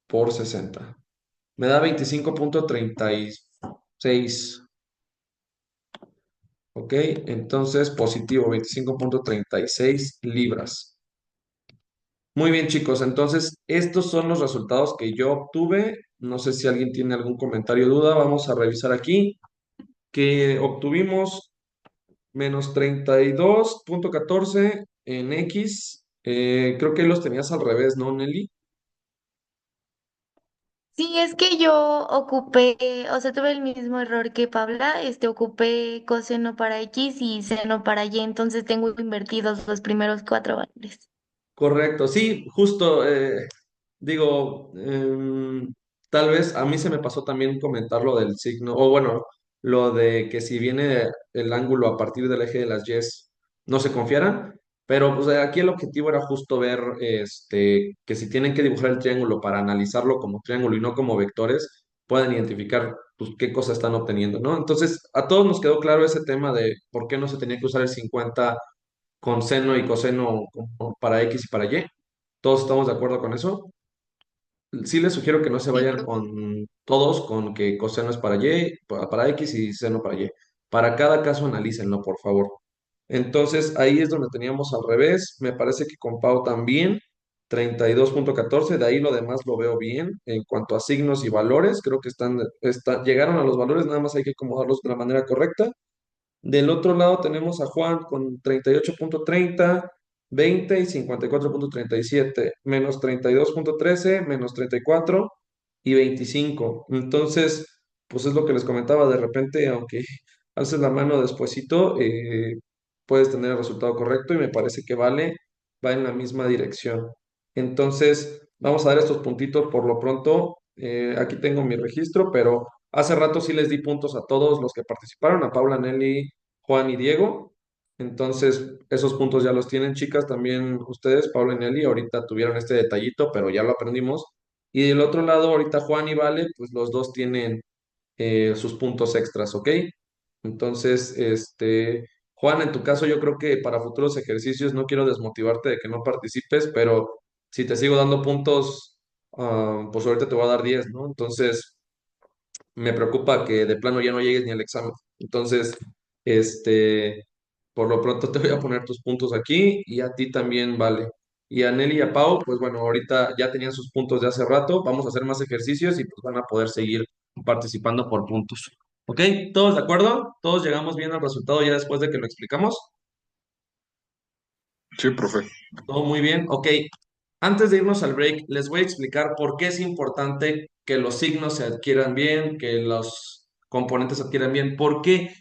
por 60. Me da 25,36. ¿Ok? Entonces, positivo, 25,36 libras. Muy bien, chicos. Entonces, estos son los resultados que yo obtuve. No sé si alguien tiene algún comentario o duda. Vamos a revisar aquí que obtuvimos menos 32,14 en X. Creo que los tenías al revés, ¿no, Nelly?
Sí, es que yo ocupé, o sea, tuve el mismo error que Paula, ocupé coseno para X y seno para Y, entonces tengo invertidos los primeros cuatro valores.
Correcto, sí, justo, digo, tal vez a mí se me pasó también comentar lo del signo, o bueno, lo de que si viene el ángulo a partir del eje de las Y's, no se confiaran, pero pues aquí el objetivo era justo ver que si tienen que dibujar el triángulo para analizarlo como triángulo y no como vectores, puedan identificar pues, qué cosa están obteniendo, ¿no? Entonces, a todos nos quedó claro ese tema de por qué no se tenía que usar el 50 con seno y coseno para X y para Y. ¿Todos estamos de acuerdo con eso? Sí les sugiero que no se
Sí,
vayan
profe.
con todos con que coseno es para Y, para X y seno para Y. Para cada caso analícenlo, por favor. Entonces, ahí es donde teníamos al revés. Me parece que con Pau también, 32,14. De ahí lo demás lo veo bien. En cuanto a signos y valores, creo que llegaron a los valores, nada más hay que acomodarlos de la manera correcta. Del otro lado tenemos a Juan con 38,30, 20 y 54,37, menos 32,13, menos 34 y 25. Entonces, pues es lo que les comentaba, de repente, aunque alces la mano despuesito, puedes tener el resultado correcto y me parece que va en la misma dirección. Entonces, vamos a dar estos puntitos por lo pronto. Aquí tengo mi registro, pero hace rato sí les di puntos a todos los que participaron, a Paula, Nelly, Juan y Diego. Entonces, esos puntos ya los tienen, chicas, también ustedes, Pablo y Nelly, ahorita tuvieron este detallito, pero ya lo aprendimos. Y del otro lado, ahorita Juan y Vale, pues los dos tienen sus puntos extras, ¿ok? Entonces, Juan, en tu caso, yo creo que para futuros ejercicios no quiero desmotivarte de que no participes, pero si te sigo dando puntos, pues ahorita te voy a dar 10, ¿no? Entonces, me preocupa que de plano ya no llegues ni al examen. Entonces, este, por lo pronto te voy a poner tus puntos aquí y a ti también, vale. Y a Nelly y a Pau, pues bueno, ahorita ya tenían sus puntos de hace rato, vamos a hacer más ejercicios y pues van a poder seguir participando por puntos. ¿Ok? ¿Todos de acuerdo? ¿Todos llegamos bien al resultado ya después de que lo explicamos?
Sí, profe.
Todo muy bien. Ok. Antes de irnos al break, les voy a explicar por qué es importante que los signos se adquieran bien, que los componentes se adquieran bien. Porque,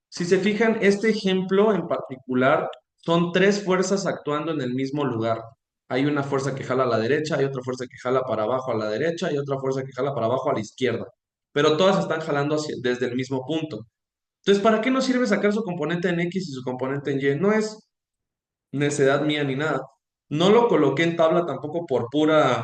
si se fijan, este ejemplo en particular son tres fuerzas actuando en el mismo lugar. Hay una fuerza que jala a la derecha, hay otra fuerza que jala para abajo a la derecha y otra fuerza que jala para abajo a la izquierda. Pero todas están jalando desde el mismo punto. Entonces, ¿para qué nos sirve sacar su componente en X y su componente en Y? No es necedad mía ni nada. No lo coloqué en tabla tampoco por puro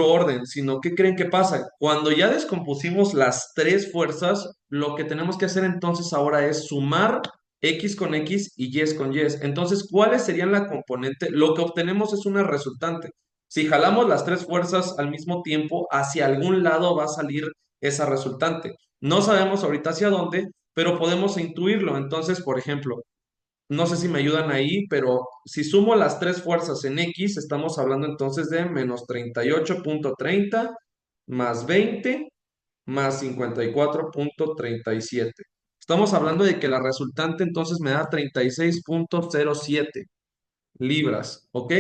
orden, sino ¿qué creen que pasa? Cuando ya descompusimos las tres fuerzas, lo que tenemos que hacer entonces ahora es sumar X con X y Y con Y. Entonces, ¿cuáles serían la componente? Lo que obtenemos es una resultante. Si jalamos las tres fuerzas al mismo tiempo, hacia algún lado va a salir esa resultante. No sabemos ahorita hacia dónde, pero podemos intuirlo. Entonces, por ejemplo, no sé si me ayudan ahí, pero si sumo las tres fuerzas en X, estamos hablando entonces de menos 38,30 más 20 más 54,37. Estamos hablando de que la resultante entonces me da 36,07 libras, ¿ok?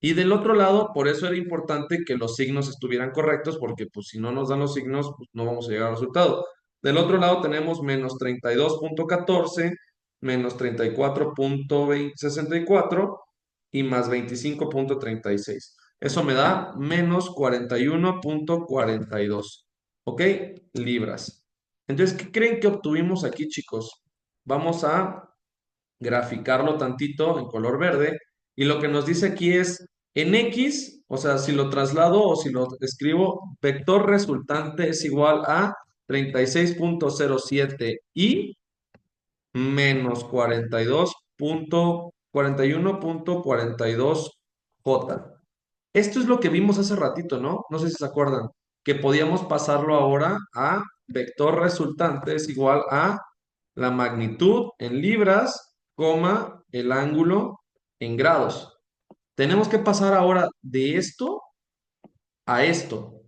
Y del otro lado, por eso era importante que los signos estuvieran correctos, porque pues si no nos dan los signos, pues no vamos a llegar al resultado. Del otro lado tenemos menos 32,14 menos 34,64 y más 25,36. Eso me da menos 41,42. ¿Ok? Libras. Entonces, ¿qué creen que obtuvimos aquí, chicos? Vamos a graficarlo tantito en color verde y lo que nos dice aquí es en X, o sea, si lo traslado o si lo escribo, vector resultante es igual a 36,07 y menos 41,42 J. Esto es lo que vimos hace ratito, ¿no? No sé si se acuerdan, que podíamos pasarlo ahora a vector resultante es igual a la magnitud en libras, coma, el ángulo en grados. Tenemos que pasar ahora de esto a esto.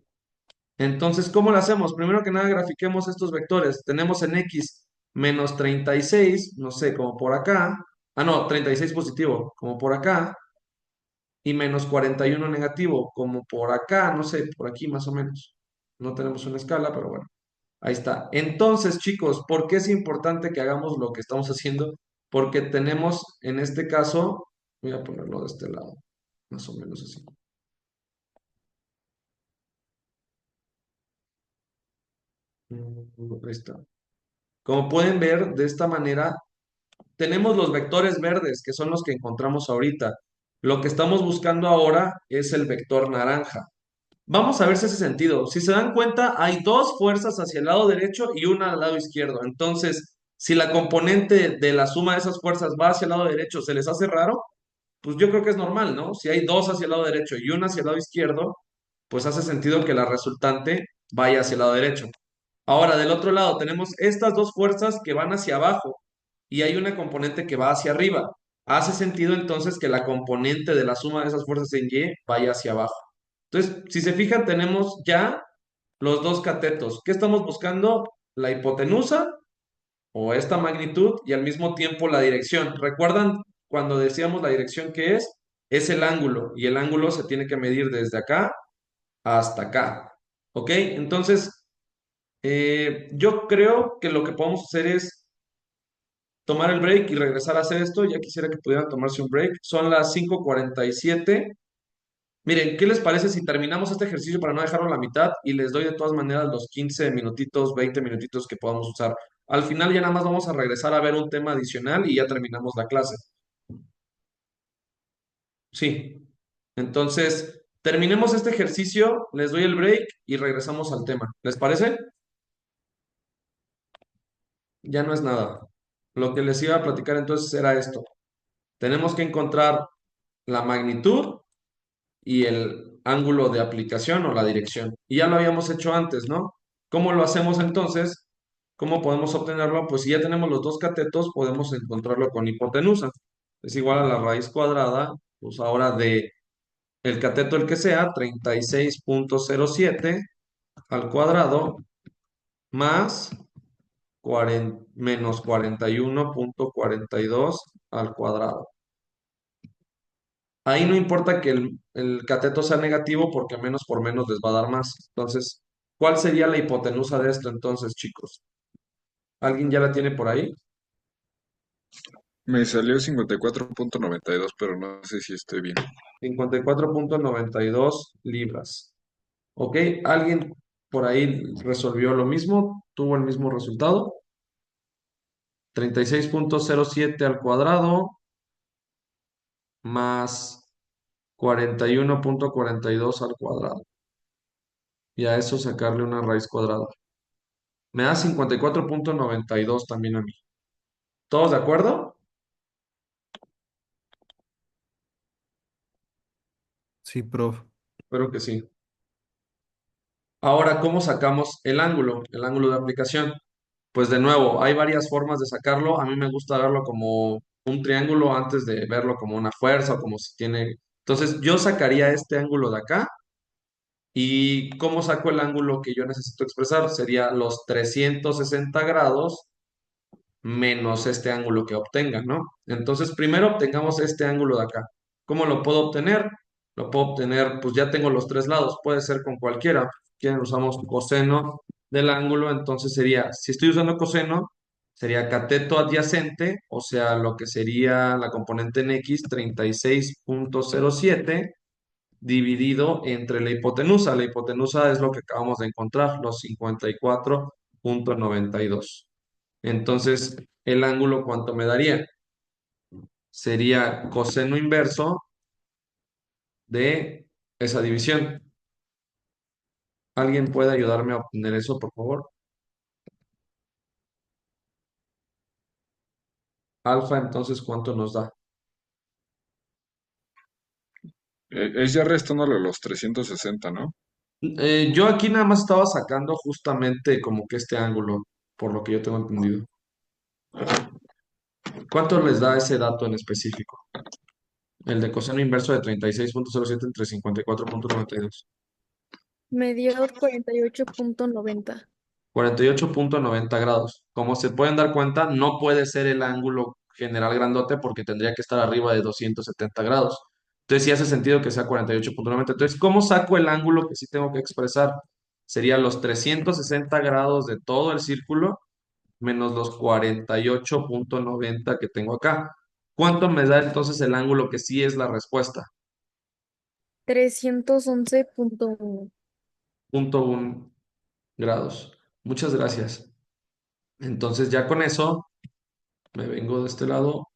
Entonces, ¿cómo lo hacemos? Primero que nada, grafiquemos estos vectores. Tenemos en X menos 36, no sé, como por acá. Ah, no, 36 positivo, como por acá y menos 41 negativo, como por acá, no sé, por aquí más o menos. No tenemos una escala, pero bueno, ahí está. Entonces, chicos, ¿por qué es importante que hagamos lo que estamos haciendo? Porque tenemos, en este caso, voy a ponerlo de este lado, más o menos así. Ahí está. Como pueden ver, de esta manera, tenemos los vectores verdes, que son los que encontramos ahorita. Lo que estamos buscando ahora es el vector naranja. Vamos a ver si hace sentido. Si se dan cuenta, hay dos fuerzas hacia el lado derecho y una al lado izquierdo. Entonces, si la componente de la suma de esas fuerzas va hacia el lado derecho, ¿se les hace raro? Pues yo creo que es normal, ¿no? Si hay dos hacia el lado derecho y una hacia el lado izquierdo, pues hace sentido que la resultante vaya hacia el lado derecho. Ahora, del otro lado, tenemos estas dos fuerzas que van hacia abajo y hay una componente que va hacia arriba. Hace sentido entonces que la componente de la suma de esas fuerzas en Y vaya hacia abajo. Entonces, si se fijan, tenemos ya los dos catetos. ¿Qué estamos buscando? La hipotenusa o esta magnitud y al mismo tiempo la dirección. ¿Recuerdan cuando decíamos la dirección que es? Es el ángulo y el ángulo se tiene que medir desde acá hasta acá. ¿Ok? Entonces, yo creo que lo que podemos hacer es tomar el break y regresar a hacer esto. Ya quisiera que pudieran tomarse un break. Son las 5:47. Miren, ¿qué les parece si terminamos este ejercicio para no dejarlo a la mitad y les doy de todas maneras los 15 minutitos, 20 minutitos que podamos usar Al final ya nada más vamos a regresar a ver un tema adicional y ya terminamos la clase. Sí. Entonces, terminemos este ejercicio, les doy el break y regresamos al tema. ¿Les parece? Ya no es nada. Lo que les iba a platicar entonces era esto. Tenemos que encontrar la magnitud y el ángulo de aplicación o la dirección. Y ya lo habíamos hecho antes, ¿no? ¿Cómo lo hacemos entonces? ¿Cómo podemos obtenerlo? Pues si ya tenemos los dos catetos, podemos encontrarlo con hipotenusa. Es igual a la raíz cuadrada, pues ahora de el cateto el que sea, 36,07 al cuadrado más menos 41,42 al cuadrado. Ahí no importa que el cateto sea negativo porque menos por menos les va a dar más. Entonces, ¿cuál sería la hipotenusa de esto entonces, chicos? ¿Alguien ya la tiene por ahí?
Me salió 54,92, pero no sé si estoy bien.
54,92 libras. ¿Ok? ¿Alguien por ahí resolvió lo mismo? ¿Tuvo el mismo resultado? 36,07 al cuadrado más 41,42 al cuadrado. Y a eso sacarle una raíz cuadrada. Me da 54,92 también a mí. ¿Todos de acuerdo?
Sí, prof.
Espero que sí. Ahora, ¿cómo sacamos el ángulo? El ángulo de aplicación. Pues de nuevo, hay varias formas de sacarlo. A mí me gusta verlo como un triángulo antes de verlo como una fuerza o como si tiene... Entonces, yo sacaría este ángulo de acá. ¿Y cómo saco el ángulo que yo necesito expresar? Sería los 360 grados menos este ángulo que obtenga, ¿no? Entonces, primero obtengamos este ángulo de acá. ¿Cómo lo puedo obtener? Lo puedo obtener, pues ya tengo los tres lados, puede ser con cualquiera. Quieren usamos coseno del ángulo, entonces sería, si estoy usando coseno, sería cateto adyacente, o sea, lo que sería la componente en X, 36,07 dividido entre la hipotenusa. La hipotenusa es lo que acabamos de encontrar, los 54,92. Entonces, el ángulo, ¿cuánto me daría? Sería coseno inverso de esa división. ¿Alguien puede ayudarme a obtener eso, por favor? Alfa, entonces, ¿cuánto nos da?
Es ya restándole los 360, ¿no?
Yo aquí nada más estaba sacando justamente como que este ángulo, por lo que yo tengo entendido. ¿Cuánto les da ese dato en específico? El de coseno inverso de 36,07 entre 54,92.
Me dio 48,90.
48,90 grados. Como se pueden dar cuenta, no puede ser el ángulo general grandote porque tendría que estar arriba de 270 grados. Entonces sí hace sentido que sea 48,90. Entonces, ¿cómo saco el ángulo que sí tengo que expresar? Sería los 360 grados de todo el círculo menos los 48,90 que tengo acá. ¿Cuánto me da entonces el ángulo que sí es la respuesta?
311,1.
0,1 grados. Muchas gracias. Entonces ya con eso me vengo de este lado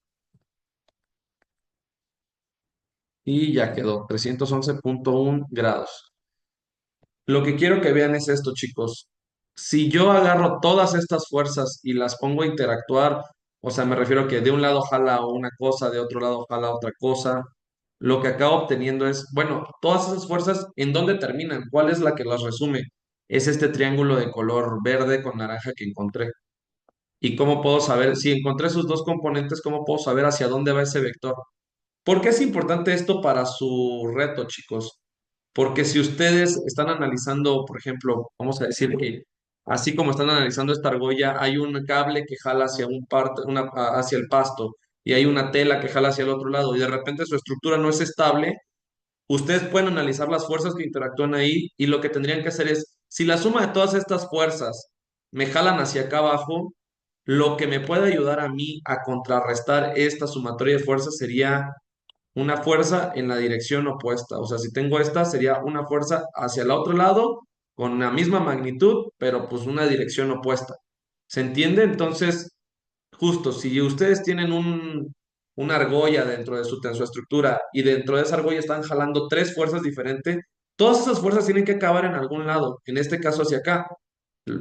y ya quedó, 311,1 grados. Lo que quiero que vean es esto, chicos. Si yo agarro todas estas fuerzas y las pongo a interactuar, o sea, me refiero a que de un lado jala una cosa, de otro lado jala otra cosa, lo que acabo obteniendo es, bueno, todas esas fuerzas, ¿en dónde terminan? ¿Cuál es la que las resume? Es este triángulo de color verde con naranja que encontré. ¿Y cómo puedo saber, si encontré sus dos componentes, cómo puedo saber hacia dónde va ese vector? ¿Por qué es importante esto para su reto, chicos? Porque si ustedes están analizando, por ejemplo, vamos a decir que así como están analizando esta argolla, hay un cable que jala hacia hacia el pasto y hay una tela que jala hacia el otro lado y de repente su estructura no es estable, ustedes pueden analizar las fuerzas que interactúan ahí y lo que tendrían que hacer es, si la suma de todas estas fuerzas me jalan hacia acá abajo, lo que me puede ayudar a mí a contrarrestar esta sumatoria de fuerzas sería una fuerza en la dirección opuesta. O sea, si tengo esta, sería una fuerza hacia el otro lado con la misma magnitud, pero pues una dirección opuesta. ¿Se entiende? Entonces, justo, si ustedes tienen una argolla dentro de su estructura y dentro de esa argolla están jalando tres fuerzas diferentes, todas esas fuerzas tienen que acabar en algún lado, en este caso hacia acá.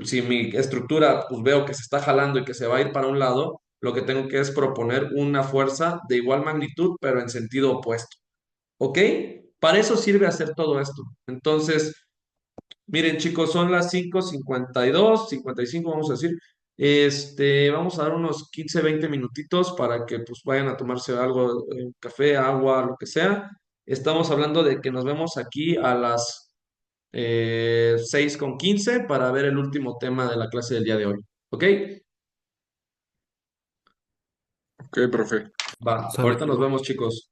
Si mi estructura, pues veo que se está jalando y que se va a ir para un lado, lo que tengo que es proponer una fuerza de igual magnitud, pero en sentido opuesto. ¿Ok? Para eso sirve hacer todo esto. Entonces, miren, chicos, son las 5:52, 55, vamos a decir. Vamos a dar unos 15, 20 minutitos para que pues vayan a tomarse algo, café, agua, lo que sea. Estamos hablando de que nos vemos aquí a las 6:15 para ver el último tema de la clase del día de hoy. ¿Ok?
Ok, profe.
Va,
Sale,
ahorita nos
profe.
vemos, chicos.